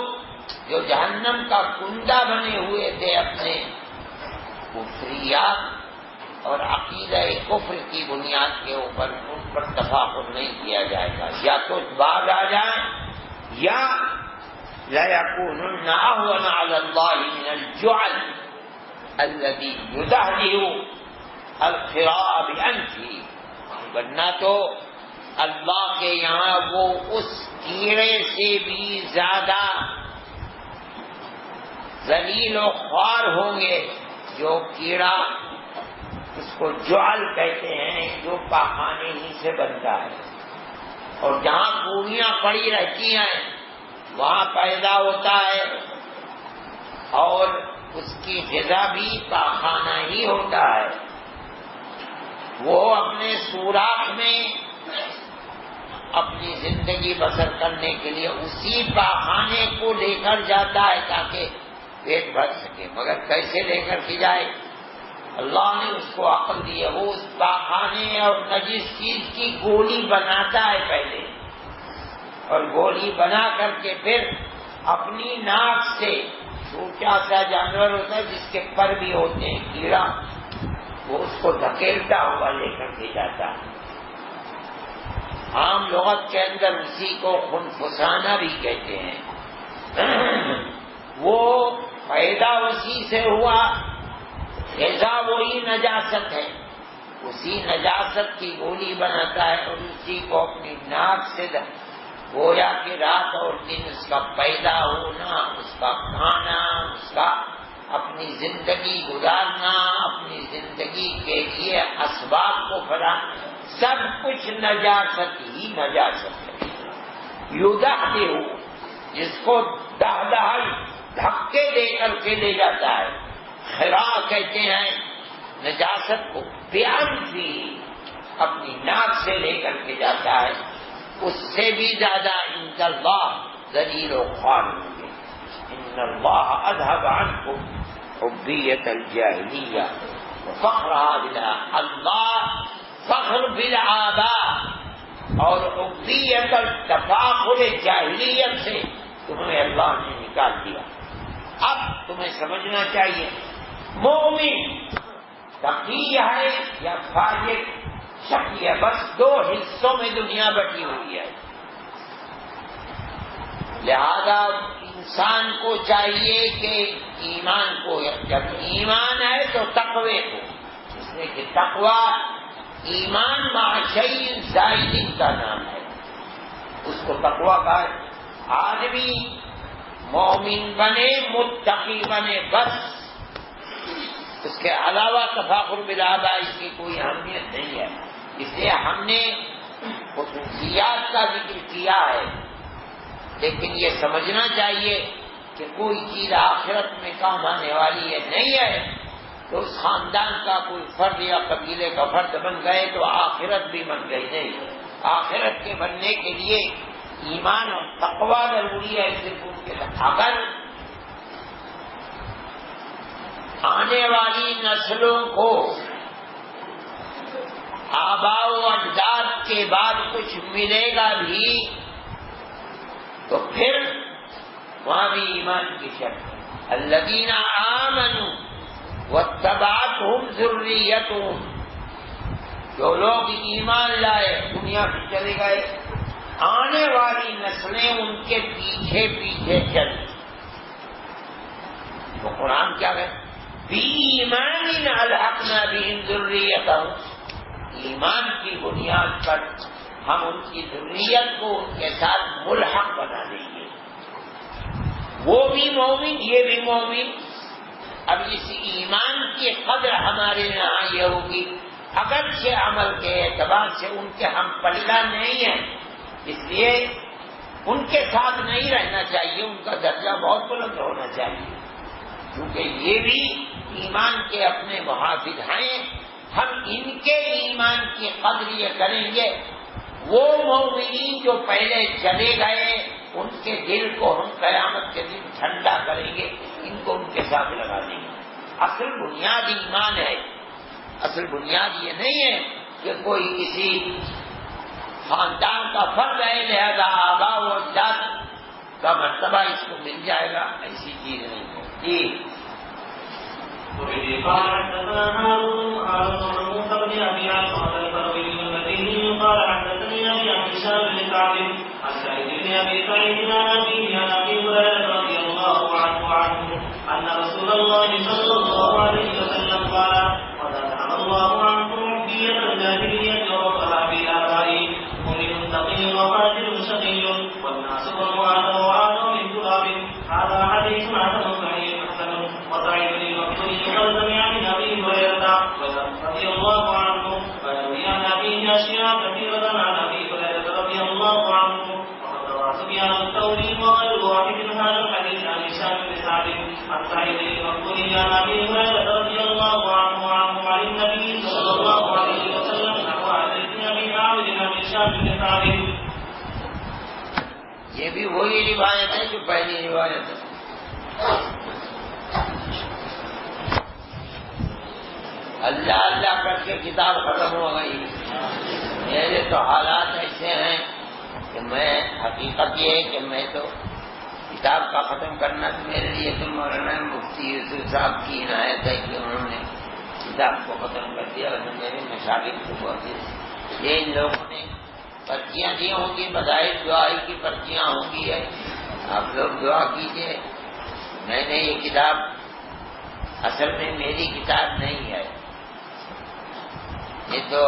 جو جہنم کا کنڈا بنے ہوئے تھے اپنے کفریات اور عقیدہ کفر کی بنیاد کے اوپر، ان پر تفاخر نہیں کیا جائے گا. یا تو باز آ جائیں یا لَيَكُونُنَّ أَهْوَنَ عَلَى اللَّهِ مِنَ الْجُعَلِ الَّذِي يُدَهْلِهُ الْقِرَاءَ بِأَنْفِهِ. ورنہ تو اللہ کے یہاں وہ اس کیڑے سے بھی زیادہ ذلیل و خوار ہوں گے جو کیڑا اس کو جعل کہتے ہیں، جو پاخانے ہی سے بنتا ہے اور جہاں گولیاں پڑی رہتی ہیں وہاں پیدا ہوتا ہے اور اس کی غذا بھی پاخانہ ہی ہوتا ہے. وہ اپنے سوراخ میں اپنی زندگی بسر کرنے کے لیے اسی پاخانے کو لے کر جاتا ہے تاکہ پیٹ بھر سکے، مگر کیسے لے کر کے جائے؟ اللہ نے اس کو عقل دی ہے، وہ اس پاخانے اور نجس چیز کی گولی بناتا ہے پہلے، اور گولی بنا کر کے پھر اپنی ناک سے، چھوٹا سا جانور ہوتا ہے جس کے پر بھی ہوتے ہیں، کیڑا، وہ اس کو دھکیلتا ہوا لے کر کے جاتا ہے۔ عام لغت کے اندر اسی کو خنفسانہ بھی کہتے ہیں۔ وہ پیدا اسی سے ہوا، غذا وہی نجاست ہے، اسی نجاست کی گولی بناتا ہے اور اسی کو اپنی ناک سے گویا کہ رات اور دن اس کا پیدا ہونا، اس کا کھانا، اس کا اپنی زندگی گزارنا، اپنی زندگی کے لیے اسباب کو فراہم، سب کچھ نجاست ہی نجاست ہے۔ یدحدہ، جس کو دہدہل دھکے دے کر کے لے جاتا ہے، خرا کہتے ہیں نجاست کو، بیان بھی اپنی ناک سے لے کر کے جاتا ہے، اس سے بھی زیادہ عند اللہ ذلیل و خوار ہوں گے۔ ان اللہ اذهب عنکم حبیت الجاہلیہ وفخرها بلا، اللہ فخر بالآباء اور حبیت التفاخر جاہلیت سے تمہیں اللہ نے نکال دیا۔ اب تمہیں سمجھنا چاہیے مومن تقی ہے یا فاجر شقی ہے، بس دو حصوں میں دنیا بٹی ہوئی ہے۔ لہذا انسان کو چاہیے کہ ایمان کو، جب ایمان ہے تو تقوی کو، اس میں کہ تقوی ایمان معشی زائدین کا نام ہے، اس کو تقوی کا آدمی مومن بنے، متقی بنے، بس اس کے علاوہ تفاخر بالآباء اس کی کوئی اہمیت نہیں ہے۔ اس لیے ہم نے خصوصیات کا ذکر کیا ہے، لیکن یہ سمجھنا چاہیے کہ کوئی چیز آخرت میں کام آنے والی ہے نہیں ہے، تو اس خاندان کا کوئی فرد یا قبیلے کا فرد بن گئے تو آخرت بھی بن گئی نہیں۔ آخرت کے بننے کے لیے ایمان اور تقوی ضروری ہے، صرف ان کے اگر آنے والی نسلوں کو آباء و اجداد کے بعد کچھ ملے گا بھی تو پھر وہاں بھی ایمان کی شرط، الذین آمنوا واتبعتهم ذریتهم، جو لوگ ایمان لائے دنیا سے چلے گئے، آنے والی نسلیں ان کے پیچھے پیچھے چلی۔ تو قرآن کیا ہے؟ بِإِيمَانٍ أَلْحَقْنَا بِهِمْ ذُرِّيَّتَهُمْ، ایمان کی بنیاد پر ہم ان کی ذریت کو ان کے ساتھ ملحق بنا دیں گے، وہ بھی مومن یہ بھی مومن۔ اب اس ایمان کی قدر ہمارے یہاں یہ ہوگی، اگرچہ عمل کے اعتبار سے ان کے ہم پلہ نہیں ہیں، اس لیے ان کے ساتھ نہیں رہنا چاہیے، ان کا درجہ بہت بلند ہونا چاہیے، کیونکہ یہ بھی ایمان کے اپنے محافظ ہیں۔ ہم ان کے ایمان کی قدر یہ کریں گے، وہ مومنین جو پہلے چلے گئے ان کے دل کو ہم قیامت کے دن ٹھنڈا کریں گے، ان کو ان کے ساتھ لگا دیں گے۔ اصل بنیاد ایمان ہے، اصل بنیاد یہ نہیں ہے کہ کوئی کسی خاندان کا فرد ہے لہذا آباء و اجداد کا مرتبہ اس کو مل جائے گا، ایسی چیز نہیں ہے۔ جی وبه قال حدثنا هارون بن موسى بن ابي عاصم الفروي المديني قال حدثني ابي عن هشام بن كعب عن سعيد بن ابي سعيد عن ابي هريره رضي الله عنه ان رسول الله صلى الله عليه وسلم قال قد انعم الله عنكم عبية الجاهلية ورفعها بالآباء، مؤمن تقي وفاجر شقي والناس بنو آدم وآدم من تراب، هذا حديث حسن صحيح حسن وسعيد قد سمع من ابي هريره رضي الله عنه فروي عن ابيه اشياء كثيره عن ابي هريره رضي الله عنه، وقد روى سفيان الثوري وغير واحد هذا الحديث عن هشام بن سعد عن سعيد المقبولي عن ابي هريره رضي الله عنه عن النبي صلى الله عليه وسلم نحو حديث ابي عامر عن هشام بن سعد وہی روایت ہے جو پہلی روایت ہے. اللہ اللہ کر کے کتاب ختم ہو گئی. میرے تو حالات ایسے ہیں کہ میں حقیقت یہ ہے کہ میں تو کتاب کا ختم کرنا میرے لیے تو مولانا مفتی یوسف صاحب کی عنایت ہے کہ انہوں نے کتاب کو ختم کر دیا. میرے مشاغل کو بہت یہ ان لوگوں نے پرچیاں دی ہوں گی، بظاہر دعائی کی پرچیاں ہوں گی. آپ لوگ دعا کیجیے. میں نے یہ کتاب اصل میں میری کتاب نہیں ہے، یہ تو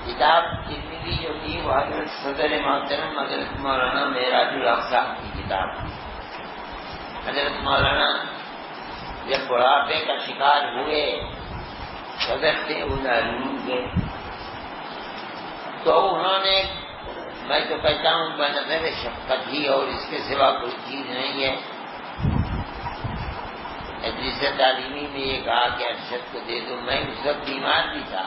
کتاب ترمذی جو تھی وہ حضرت صدر محترم حضرت مولانا معراج الحق صاحب کی کتاب. حضرت مولانا جب بڑھاپے کا شکار ہوئے، صدر تھے علوم کے، تو انہوں نے، میں تو کہتا ہوں بنظر شفقت ہی اور اس کے سوا کوئی چیز نہیں ہے، تدریس تعلیمی میں یہ کہا کہ ارشد کو دے دو. میں اس وقت بیمار بھی تھا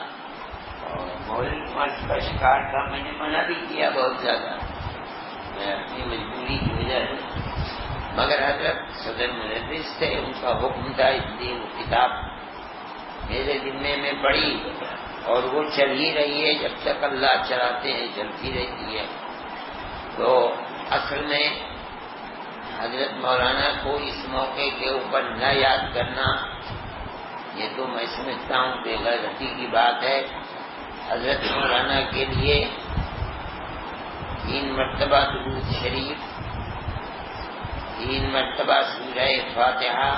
اور مولوی مرض کا شکار تھا. میں نے منع بھی کیا بہت زیادہ، میں اپنی مجبوری کی وجہ سے، مگر حضرت صدر مدرس تھے، ان کا حکم تھا، اس لیے وہ کتاب میرے ذمے میں پڑی اور وہ چل ہی رہی ہے. جب تک اللہ چلاتے ہیں چلتی رہتی ہے. تو اصل میں حضرت مولانا کو اس موقع کے اوپر نہ یاد کرنا، یہ تو میں سمجھتا ہوں بے غیرتی کی بات ہے. حضرت مولانا کے لیے 3 مرتبہ درود شریف، 3 مرتبہ سورہ فاتحہ،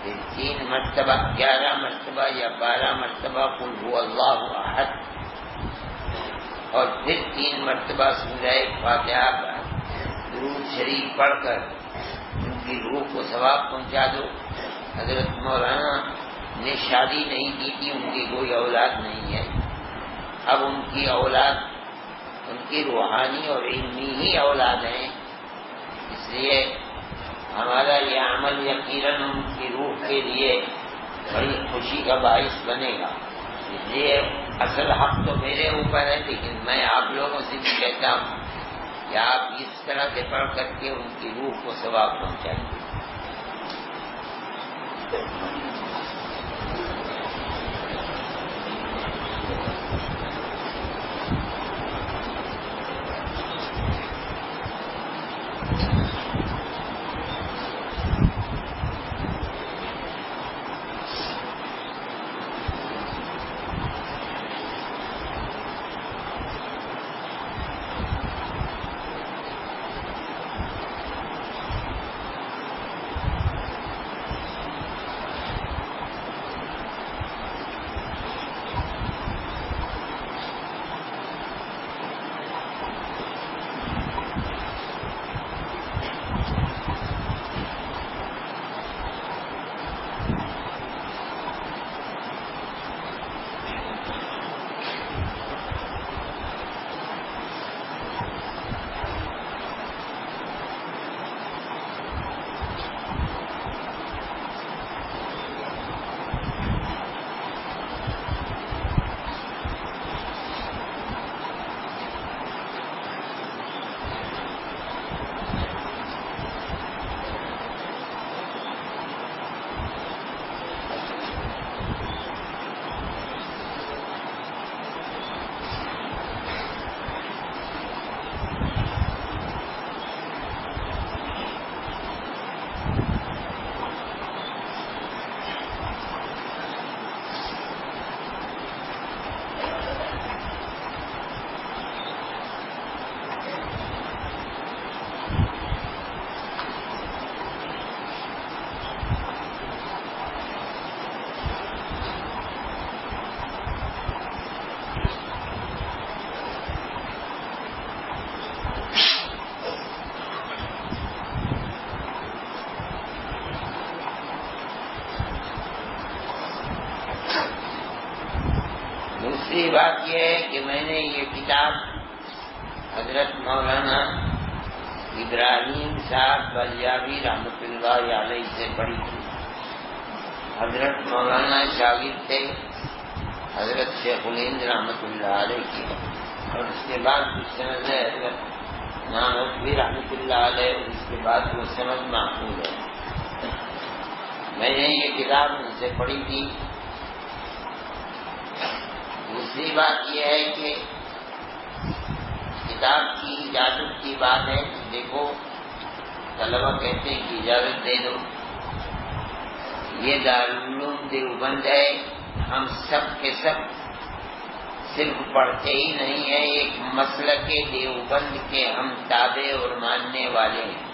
پھر 3 مرتبہ 11 مرتبہ یا 12 مرتبہ قل هو اللہ احد، اور پھر 3 مرتبہ سورہ فاتحہ کا درود شریف پڑھ کر ان کی روح کو ثواب پہنچا دو. حضرت مولانا نے شادی نہیں کی تھی، ان کی کوئی اولاد نہیں ہے. اب ان کی اولاد ان کی روحانی اور علمی ہی اولاد ہیں. اس لیے ہمارا یہ عمل یقیناً ان کی روح کے لیے بڑی خوشی کا باعث بنے گا. اس لیے اصل حق تو میرے اوپر ہے، لیکن میں آپ لوگوں سے بھی کہتا ہوں کہ آپ اس طرح سے پڑھ کر کے ان کی روح کو ثواب پہنچائیں گے. دوسری بات یہ ہے کہ میں نے یہ کتاب حضرت مولانا ابراہیم صاحب بلیاوی رحمۃ اللہ علیہ سے پڑھی تھی. حضرت مولانا شاگرد تھے حضرت شیخ الہند رحمۃ اللہ علیہ کی، اور اس کے بعد کچھ سند حضرت نانوی رحمۃ اللہ علیہ، اس کے بعد وہ سند محفوظ ہے۔ میں نے یہ کتاب ان سے پڑھی تھی۔ دوسری بات یہ ہے کہ کتاب کی اجازت کی بات ہے۔ دیکھو طلبہ کہتے ہیں کہ اجازت دے دو، یہ دارالعلوم دیوبند ہے، ہم سب کے سب صرف پڑھتے ہی نہیں ہیں، ایک مسلک دیوبند کے ہم تابع اور ماننے والے ہیں۔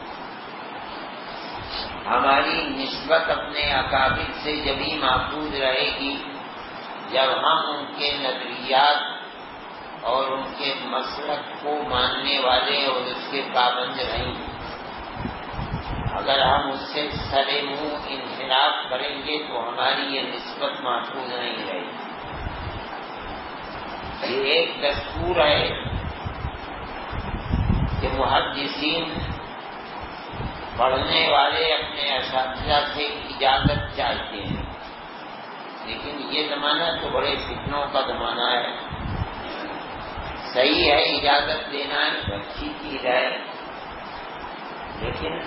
ہماری نسبت اپنے اکابر سے جبھی محفوظ رہے گی جب ہم ان کے نظریات اور ان کے مسلک کو ماننے والے اور اس کے پابند رہیں گے۔ اگر ہم اس سے سرے منہ انحراف کریں گے تو ہماری یہ نسبت محفوظ نہیں رہے گی۔ یہ ایک دستور ہے کہ محدثین پڑھنے والے اپنے اساتذہ سے اجازت چاہتے ہیں، لیکن یہ زمانہ تو بڑے فتنوں کا زمانہ ہے۔ صحیح ہے اجازت دینا اچھی چیز ہے، لیکن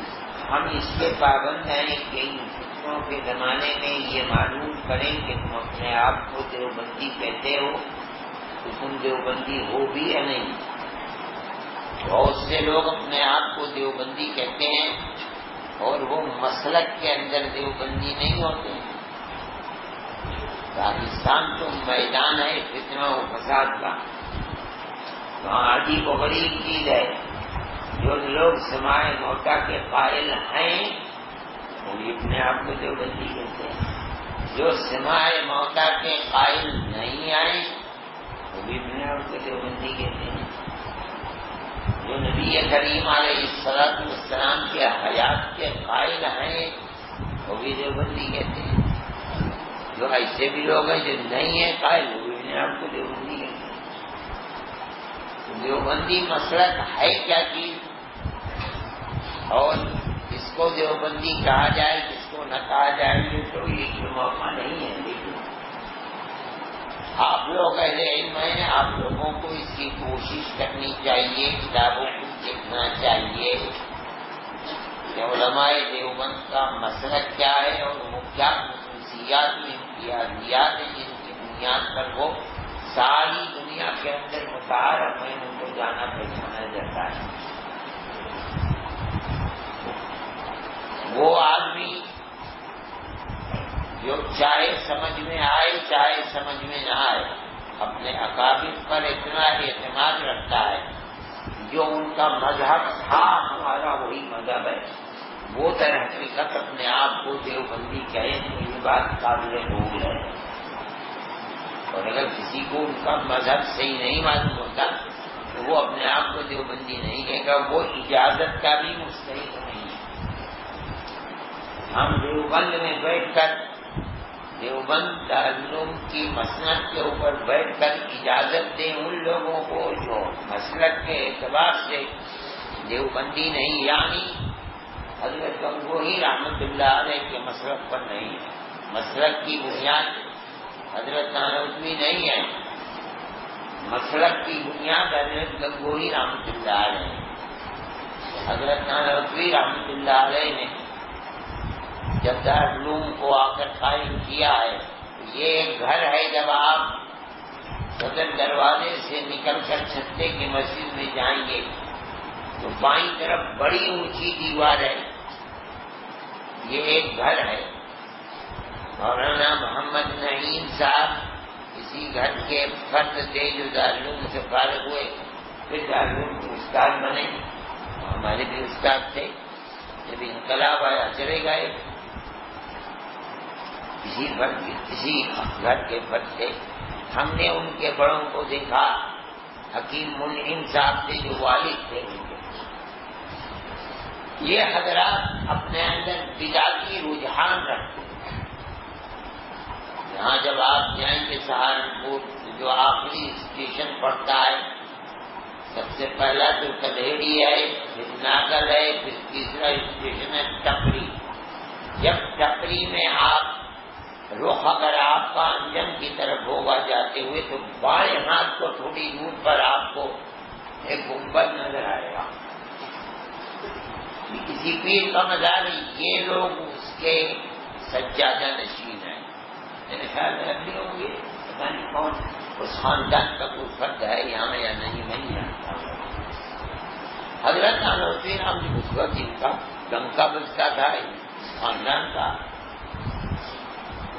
ہم اس کے پابند ہیں کہ ان فتنوں کے زمانے میں یہ معلوم کریں کہ تم اپنے آپ کو دیوبندی کہتے ہو تو تم دیوبندی ہو بھی یا نہیں۔ بہت سے لوگ اپنے آپ کو دیوبندی کہتے ہیں اور وہ مسلک کے اندر دیوبندی نہیں ہوتے۔ پاکستان تو میدان ہے فتنہ و فساد کا، وہاں عجیب و غریب چیز ہے۔ جو لوگ سماع موتا کے قائل ہیں وہ بھی اپنے آپ کو دیوبندی کہتے ہیں، جو سماع موتا کے قائل نہیں آئے وہ بھی اپنے آپ کو دیوبندی کہتے ہیں، جو نبی کریم علیہ السلام کے حیات کے قائل ہیں وہ بھی دیوبندی کہتے ہیں، جو ایسے بھی لوگ ہیں جو نہیں ہیں قائل وہ بھی اپنے آپ کو دیوبندی کہتے ہیں۔ دیوبندی مسلک ہے کیا چیز، اور اس کو دیوبندی کہا جائے کس کو نہ کہا جائے یہ تو یہ موقع نہیں ہے۔ لیکن آپ لوگ اہل علم ہیں، آپ لوگوں کو اس کی کوشش کرنی چاہیے، کتابوں کو دیکھنا چاہیے کہ علماء دیوبند کا مسلک کیا ہے اور وہ کیا خصوصیات امتیازیات ہیں جن کی بنیاد پر وہ ساری دنیا کے اندر متعارف ہیں، ان کو جانا پہچانا جاتا ہے۔ وہ آدمی جو چاہے سمجھ میں آئے چاہے سمجھ میں نہ آئے اپنے اکابر پر اتنا اعتماد رکھتا ہے جو ان کا مذہب تھا ہمارا وہی مذہب ہے، وہ در حقیقت اپنے آپ کو دیوبندی کہے تو یہ بات قابل قبول ہے۔ اور اگر کسی کو ان کا مذہب صحیح نہیں معلوم ہوتا تو وہ اپنے آپ کو دیوبندی نہیں کہے گا، وہ اجازت کا بھی مستحق نہیں ہے۔ ہم دیوبند میں بیٹھ کر دیوبند دارالعلوم کی مسند کے اوپر بیٹھ کر اجازت دیں ان لوگوں کو جو مسلک کے اعتبار سے دیوبندی نہیں، یعنی حضرت گنگوہی رحمۃ اللہ علیہ کے مسلک پر نہیں ہے۔ مسلک کی بنیاد حضرت نانوتوی نہیں ہے، مسلک کی بنیاد حضرت گنگوہی رحمۃ اللہ علیہ۔ حضرت نانوتوی رحمۃ اللہ علیہ نے جب دارالعلوم کو آ کر قائم کیا ہے، یہ ایک گھر ہے، جب آپ صدر دروازے سے نکل کر چھتے کی مسجد میں جائیں گے تو بائیں طرف بڑی اونچی دیوار ہے، یہ ایک گھر ہے۔ مولانا محمد نعیم صاحب اسی گھر کے فرد تھے جو دارالعلوم سے فارغ ہوئے، پھر دارالعلوم کے استاد بنے، ہمارے بھی استاد تھے، جب انقلاب آیا چلے گئے۔ اسی گھر کے فرد تھے، ہم نے ان کے بڑوں کو دیکھا، حکیم منعم صاحب تھے جو والد تھے ان کے۔ یہ حضرات اپنے اندر بدعتی رجحان رکھتے ہیں۔ یہاں جب آپ جائیں گے سہارنپور جو آخری اسٹیشن پڑتا ہے، سب سے پہلا تو کدھیڑی ہے، پھر ناگل ہے، پھر تیسرا اسٹیشن ہے ٹپری۔ جب ٹپری میں آپ رخ اگر آپ کا انجم کی طرف ہوگا جاتے ہوئے تو بائیں ہاتھ کو تھوڑی دور پر آپ کو ایک گنبد نظر آئے گا، کسی پیر کا مزار ہے، یہ لوگ اس کے سجادہ نشین ہیں. میرے خیال میں اب بھی ہوں گے، پتا نہیں کون اس خاندان کا کوئی فرد ہے یہاں یا نہیں، میں نہیں جانتا. حضرت نانوتوی نام اس وقت جن کا ڈنکا بجتا تھا خاندان کا،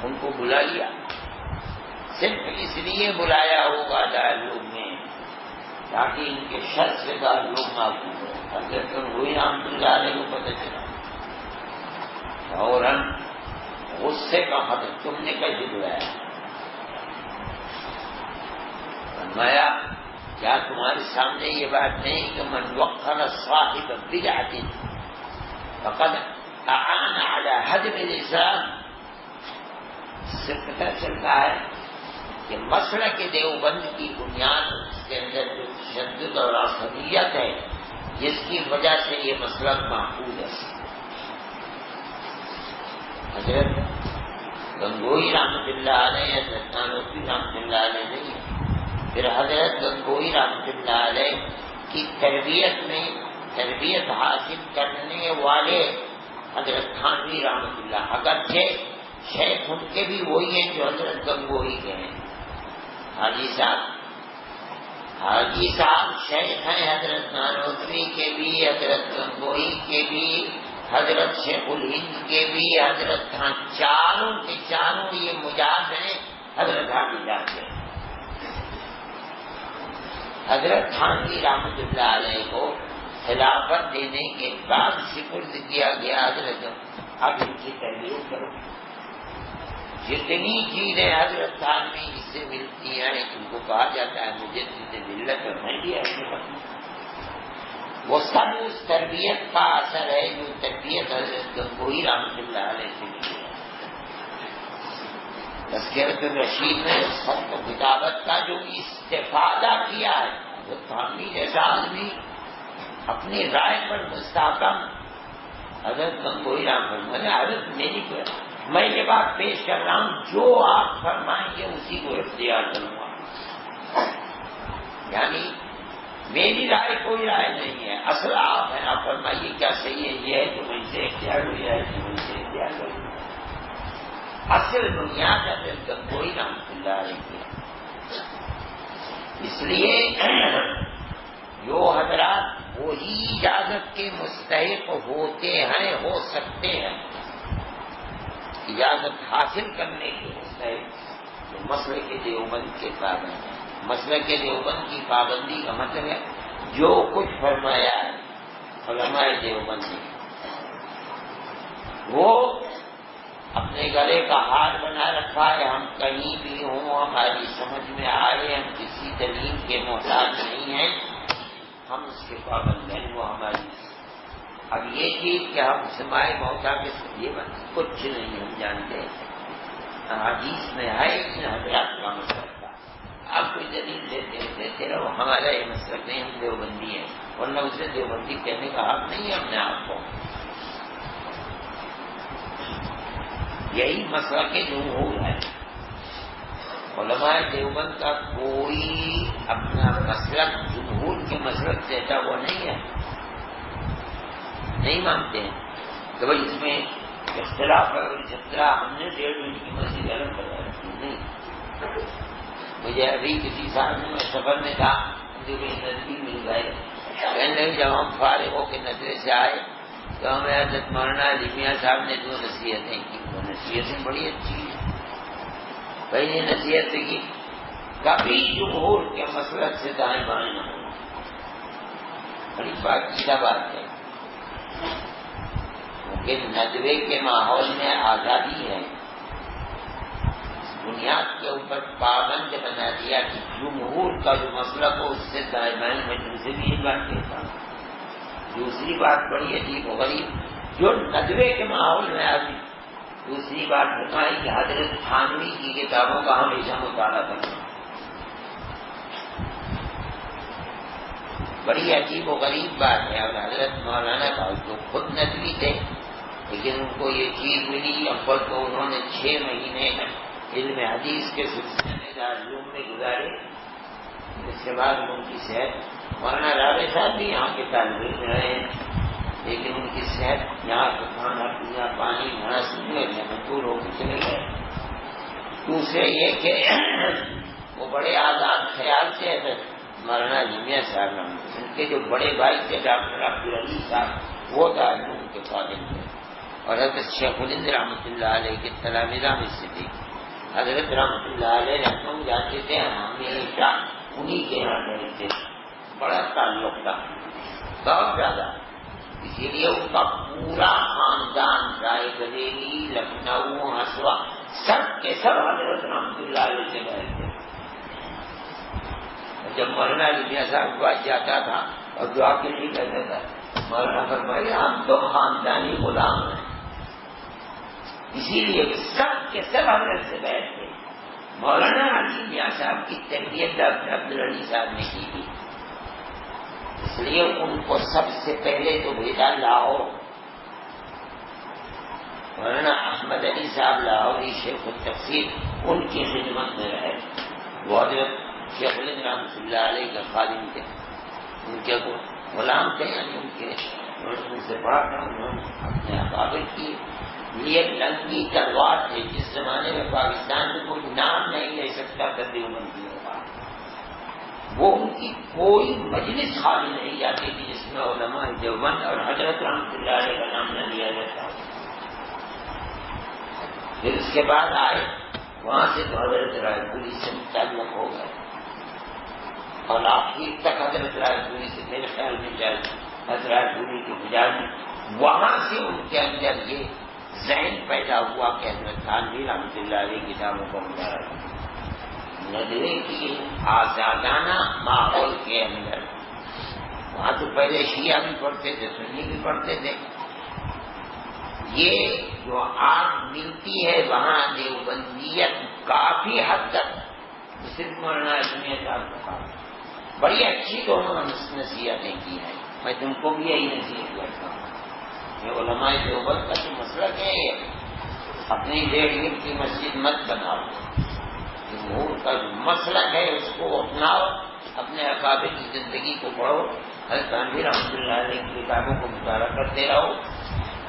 ان کو بلا لیا. صرف اس لیے بلایا ہوگا دارالعلوم میں تاکہ ان کے شر سے دارالعلوم محفوظ ہو. حضرت وہی رحمۃ اللہ علیہ کو پتہ چلا فوراً غصے کا حضرت تم نے کیسے بلایا؟ فرمایا کیا تمہارے سامنے یہ بات نہیں کہ من وقر صاحب بدعۃ فقد اعان علی ہدم الاسلام؟ اس سے پتہ چلتا ہے کہ مسلک دیوبند کی بنیاد اس کے اندر جو تشدد اور عصبیت ہے جس کی وجہ سے یہ مسلک محفوظ ہے. حضرت گنگوئی رحمۃ اللہ علیہ، حضرت نانوتوی رحمۃ اللہ علیہ نہیں، پھر حضرت گنگوئی رحمۃ اللہ علیہ کی تربیت حاصل کرنے والے حضرت تھانوی رحمۃ اللہ، اگرچہ شیخ ان کے بھی وہی ہیں جو حضرت گنگوئی کے ہیں. حاجی صاحب شیخ ہیں حضرت نانوتوی کے بھی، حضرت گنگوئی کے بھی، حضرت شیخ الہند کے بھی، حضرت چاروں کے چاروں یہ مجاز ہیں حضرت حاجی صاحب کے. حضرت تھانوی رحمۃ اللہ علیہ کو خلافت دینے کے بعد سپرد کیا گیا حضرت اب ان کی تربیت کرو. جتنی چیزیں حضرت تھانوی سے ملتی ہیں ان کو کہا جاتا ہے مجدد ملت اور مہدی احمد. وہ سب اس تربیت کا اثر ہے جو تربیت حضرت گنگوئی رحمۃ اللہ علیہ سے ملی ہے. تذکرۃ الرشید میں خط و کتابت کا جو استفادہ کیا ہے حضرت تھانوی جیسا آدمی اپنی رائے پر مستحکم حضرت گنگوئی رحمۃ اللہ حضرت میری کو میں یہ بات پیش کر رہا ہوں جو آپ فرمائیں گے اسی کو اختیار کروں گا. یعنی میری رائے کوئی رائے نہیں ہے، اصل آپ ہیں، آپ فرمائیے کیا صحیح ہے، یہ ہے تو میں سے اختیار ہو جائے تو میں سے اختیار ہو جائے. اصل بنیاد حضرت گنگوئی رحمۃ اللہ علیہ کی. اس لیے جو حضرات وہی اجازت کے مستحق ہوتے ہیں، ہو سکتے ہیں اجازت حاصل کرنے کے مستحق، جو مسلک دیوبند کے پابند ہیں. مسلک دیوبند کی پابندی کا مطلب ہے جو کچھ فرمایا ہے علماء دیوبند نے وہ اپنے گلے کا ہار بنا رکھا ہے. ہم کہیں بھی ہوں، ہماری سمجھ میں آئے، ہم کسی دلیل کے محتاج نہیں ہیں، ہم اس کے پابند ہیں، وہ ہماری. اب یہ چیز کہ ہم سمائے موتا کے یہ کچھ نہیں ہم جانتے. حدیث میں ہے ان حضرات کا مسئلہ تھا. آپ کوئی دلیل دیتے رہو، ہمارا یہ مسئلہ نہیں، ہم دیوبندی ہیں، ورنہ اسے دیوبندی کہنے کا حق نہیں ہے اپنے آپ کو. یہی مسئلہ کے جمہور ہے. علماء دیوبند کا کوئی اپنا مسلک جمہور کے مسلک سے ہٹا ہوا نہیں ہے، نہیں مانتے ہیں کہ بھائی اس میں اختلاف ہے. ہم نے 1.5 منٹ کی مسجد الگ کروا رکھی نہیں. مجھے ابھی کسی سال میں سفر میں تھا، مجھے کوئی نظری مل گئے، کہنے لگے جب ہم فارغ ہو کے نظرے سے آئے تو ہمیں حضرت مولانا علی میاں صاحب نے 2 نصیحتیں کی. وہ نصیحتیں بڑی اچھی ہیں. پہلی نصیحت کی کبھی جمہور کے مسلک سے دائیں بائیں نہ ہونا. بڑی پاکیزہ بات ہے. کیونکہ ندوے کے ماحول میں آزادی ہے، بنیاد کے اوپر پابند بنا دیا کہ جمہور کا جو مسلک ہو اس سے دائیں بائیں. میں تم سے بھی یہ بات کہتا ہوں. دوسری بات بڑی عجیب و غریب جو ندوے کے ماحول میں آتی. دوسری بات بتائی کہ حضرت تھانوی کی کتابوں کا ہمیشہ مطالعہ کرنا. بڑی عجیب و غریب بات ہے. اور حضرت مولانا کا جو خود ندوی تھے لیکن ان کو یہ چیز ملی. اول تو انہوں نے 6 مہینے علم حدیث کے سلسلے میں دارالعلوم میں گزارے. اس کے بعد ان کی صحت، مولانا راوی صاحب بھی یہاں کے طالب علم رہے ہیں، لیکن ان کی صحت یہاں کا کھانا پینا پانی مناسب نہیں ہے، مجبور ہو کے چلے گئے۔ دوسرے یہ کہ وہ بڑے آزاد خیال سے حضرت مولانا جمعہ صاحب ان کے جو بڑے بھائی تھے ڈاکٹر عبدالعلی صاحب وہ دارالعلوم کے فاضل تھے، اور حضرت شیخ الہند رحمۃ اللہ علیہ کے تلامذہ میں سے تھے۔ حضرت رحمۃ اللہ علیہ لکھنؤ جاتے تھے، ہمیشہ انہی کے یہاں رہتے تھے، بڑا تعلق تھا بہت زیادہ، اسی لیے ان کا پورا خاندان رائے بریلی لکھنؤ ہسوا سب کے سب حضرت رحمۃ اللہ علیہ سے گئے تھے۔ جب مولانا جمعہ صاحب پاس جاتا تھا اور دعا کے لیے کہتا تھا، مولانا فرمائے ہم تو خاندانی غلام ہیں، اسی لیے سب کے سب حضرت سے گئے تھے۔ مولانا علی میاں صاحب کی تربیت ڈاکٹر عبدالعلی صاحب نے کی تھی، اس لیے ان کو سب سے پہلے تو بھیجا لاہور۔ مولانا احمد علی صاحب لاہوری شیخ التفسیر ان کی خدمت میں رہے، وہ حضرت شیخ الہند رحمۃ اللہ علیہ کا خادم تھے، ان کے غلام تھے، یعنی ان سے بڑا تھا، انہوں نے اپنے اکابر کی یہ لنگی تلوار تھے۔ جس زمانے میں پاکستان میں کوئی نام نہیں لے سکتا تھا دیوبند کی، وہ ان کی کوئی مجلس خالی نہیں جاتی تھی جس میں علماء دیوبند اور حضرت رحمۃ اللہ علیہ کا نام نہ لیا جاتا۔ پھر اس کے بعد آئے وہاں سے تو حضرت رائے پوری سے متعلق ہو گئے، اور آخر تک حضرت رائے پوری سے میرے خیال میں جائے حضرت رائے پوری کی گزاری، وہاں سے ان کے اندر یہ ذہن پیدا ہوا کہ حضرت تھانوی رحمۃ اللہ علیہ کتابوں کا مطالعہ ندوے کی آزادانہ ماحول کے اندر، وہاں تو پہلے شیعہ بھی پڑھتے تھے، سنی بھی پڑھتے تھے، یہ جو آگ ملتی ہے وہاں دیوبندیت کافی حد تک صرف مولانا جمعہ صاحب کا کام، بڑی اچھی دونوں نصیحتیں کی ہیں، میں تم کو بھی یہی نصیحت کرتا ہوں کہ علماء دیوبند کا جو مسلک ہے اپنی 1.5 اینٹ کی مسجد مت بناؤ، جمہور کا جو مسلک ہے اس کو اپناؤ، اپنے اکابر کی زندگی کو پڑھو، حضرت تھانوی رحمۃ اللہ علیہ کی کتابوں کو مطالعہ کرتے رہو،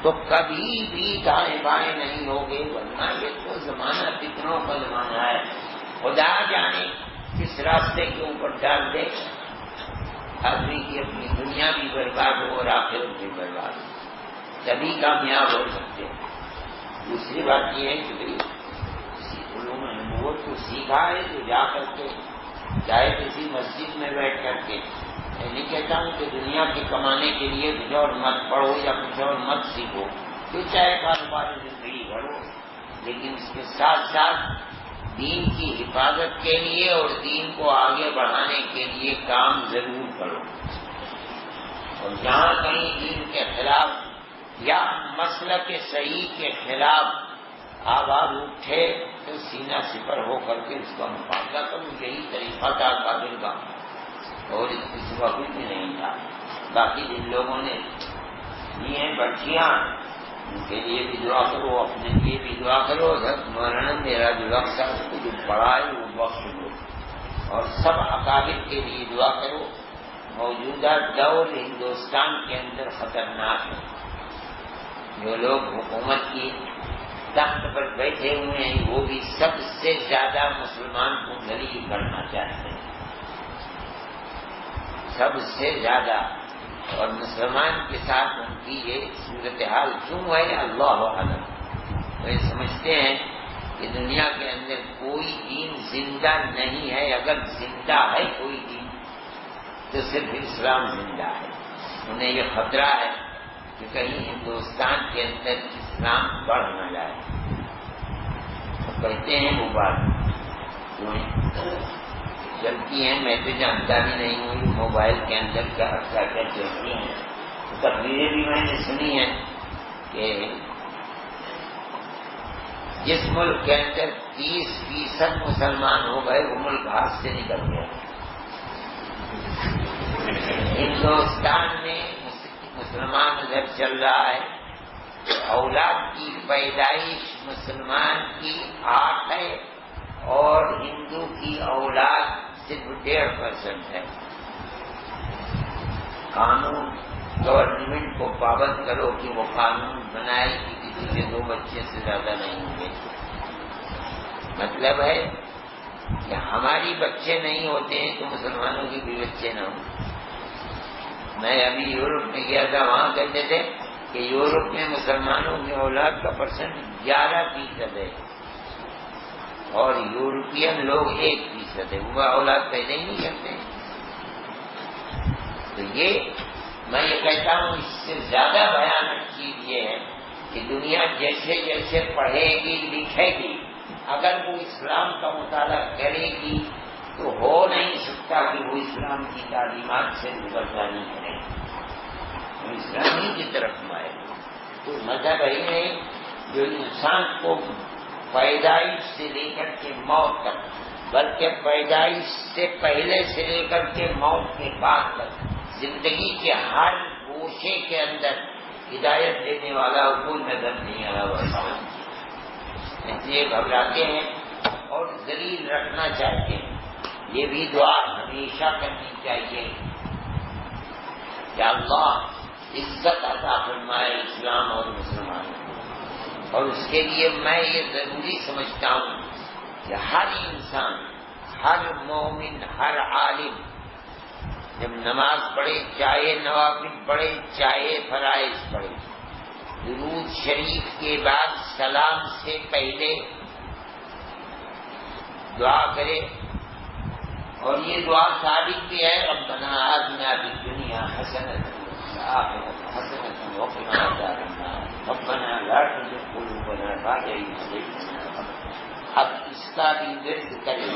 تو کبھی بھی دائیں بائیں نہیں ہوگے، ورنہ یہ تو زمانہ فتنوں کا زمانہ ہے، خدا جانے کس راستے کے اوپر ڈال دے، آدمی کی اپنی دنیا بھی برباد ہو اور آخرت بھی برباد ہو، تبھی کامیاب ہو سکتے ہیں۔ دوسری بات یہ ہے کہ علوم نبوت کو سیکھا ہے تو جا کر کے چاہے کسی مسجد میں بیٹھ کر کے، میں نہیں کہتا ہوں کہ دنیا کے کمانے کے لیے کچھ اور مت پڑھو یا کچھ اور مت سیکھو، تو چاہے کاروباری زندگی بڑھو، لیکن اس کے ساتھ ساتھ دین کی حفاظت کے لیے اور دین کو آگے بڑھانے کے لیے کام ضرور کرو، اور جہاں کہیں دین کے خلاف یا مسلک صحیح کے خلاف آواز اٹھے تو سینہ سپر ہو کر کے اس کا مقابلہ کرو، یہی طریقہ تھا قابل کا، اور اس کی سوا کچھ بھی نہیں تھا۔ باقی جن لوگوں نے لی ہیں بچیاں ان کے لیے بھی دعا کرو، اپنے لیے بھی دعا کرو، حضرت مولانا میرا جو وقت ہے اس کو جو پڑھا ہے وہ بخش دو، اور سب اکابر کے لیے دعا کرو۔ موجودہ دور ہندوستان کے اندر خطرناک ہے، جو لوگ حکومت کی تخت پر بیٹھے ہوئے ہیں وہ بھی سب سے زیادہ مسلمان کو ذلیل کرنا چاہتے ہیں، سب سے زیادہ، اور مسلمان کے ساتھ ان کی یہ صورتحال کیوں ہے اللہ اعلم۔ وہ سمجھتے ہیں کہ دنیا کے اندر کوئی دین زندہ نہیں ہے، اگر زندہ ہے کوئی دین تو صرف اسلام زندہ ہے۔ انہیں یہ خطرہ ہے کہ کہیں ہندوستان کے اندر اسلام بڑھ نہ جائے، کہتے ہیں وہ بات چلتی ہیں، میں تو جانتا بھی نہیں ہوں موبائل کے اندر کیا چلتی ہیں، تقریریں بھی میں نے سنی ہیں کہ جس ملک کے اندر 30% مسلمان ہو گئے وہ ملک ہاتھ سے نکل گیا۔ ہندوستان میں مسلمان ادھر چل رہا ہے، اولاد کی پیدائش مسلمان کی 8 ہے اور ہندو کی اولاد صرف 1.5% ہے۔ قانون گورنمنٹ کو پابند کرو کہ وہ قانون بنائے کہ کسی کے 2 بچے سے زیادہ نہیں ہوں گے. مطلب ہے کہ ہماری بچے نہیں ہوتے ہیں تو مسلمانوں کی بھی بچے نہ ہوں. میں ابھی یورپ میں گیا تھا، وہاں کہتے تھے کہ یورپ میں مسلمانوں کی اولاد کا پرسنٹ 11% ہے اور یورپین لوگ 1% ہے، وہ اولاد پیدا ہی نہیں کرتے. تو میں یہ کہتا ہوں اس سے زیادہ بھیانک چیز یہ ہے کہ دنیا جیسے جیسے پڑھے گی لکھے گی، اگر وہ اسلام کا مطالعہ کرے گی تو ہو نہیں سکتا کہ وہ اسلام کی تعلیمات سے گزردانی کرے، وہ اسلام ہی کی طرف آئے. تو مذہب ہے جو انسان کو پیدائش سے لے کر کے موت تک، بلکہ پیدائش سے پہلے سے لے کر کے موت کے بعد تک زندگی کے ہر گوشے کے اندر ہدایت دینے والا کوئی نظر نہیں آیا ہوا. اس لیے گھبراتے ہیں اور ذلیل رکھنا چاہتے ہیں. یہ بھی دعا ہمیشہ کرنی چاہیے کہ اللہ عزت عطا فرمائے اسلام اور مسلمانوں کو. اور اس کے لیے میں یہ ضروری سمجھتا ہوں کہ ہر انسان، ہر مومن، ہر عالم جب نماز پڑھے، چاہے نوافل پڑھے چاہے فرائض پڑھے، درود شریف کے بعد سلام سے پہلے دعا کرے. اور یہ دعا ثابت بھی ہے، ربنا آتنا فی الدنیا حسنۃ وفی الآخرۃ حسنۃ وقنا عذاب النار ربنا لا تزغ قلوبنا بعد إذ هديتنا. اب اس کا بھی ورد کریں،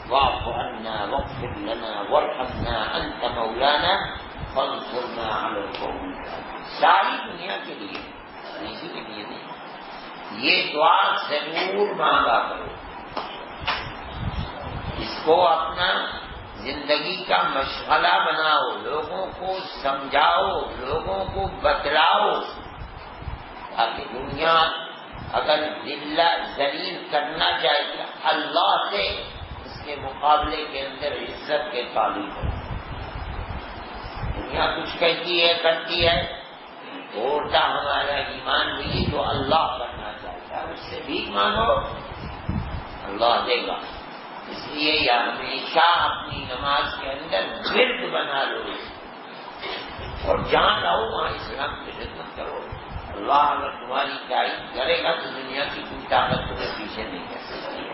واعف عنا واغفر لنا وارحمنا انت مولانا فانصرنا علی القوم الکافرین. ساری دنیا کے لیے، کسی کے لیے نہیں. یہ دعا ضرور مانگا کرو، اس کو اپنا زندگی کا مشغلہ بناؤ، لوگوں کو سمجھاؤ، لوگوں کو بتلاؤ، تاکہ دنیا اگر ذلیل کرنا چاہیے اللہ سے، اس کے مقابلے کے اندر عزت کے قابل ہو. دنیا کچھ کہتی ہے کرتی ہے، توڑتا ہمارا ایمان بھی تو اللہ کرنا چاہتا ہے، اس سے بھی مانگو اللہ دے گا. اس لیے یا ہمیشہ اپنی نماز کے اندر ورد بنا لو اور جہاں رہو وہاں اسلام کی خدمت کرو. اللہ اگر تمہاری تائید کرے گا تو دنیا کی کوئی طاقت تمہیں پیچھے نہیں کر سکتی.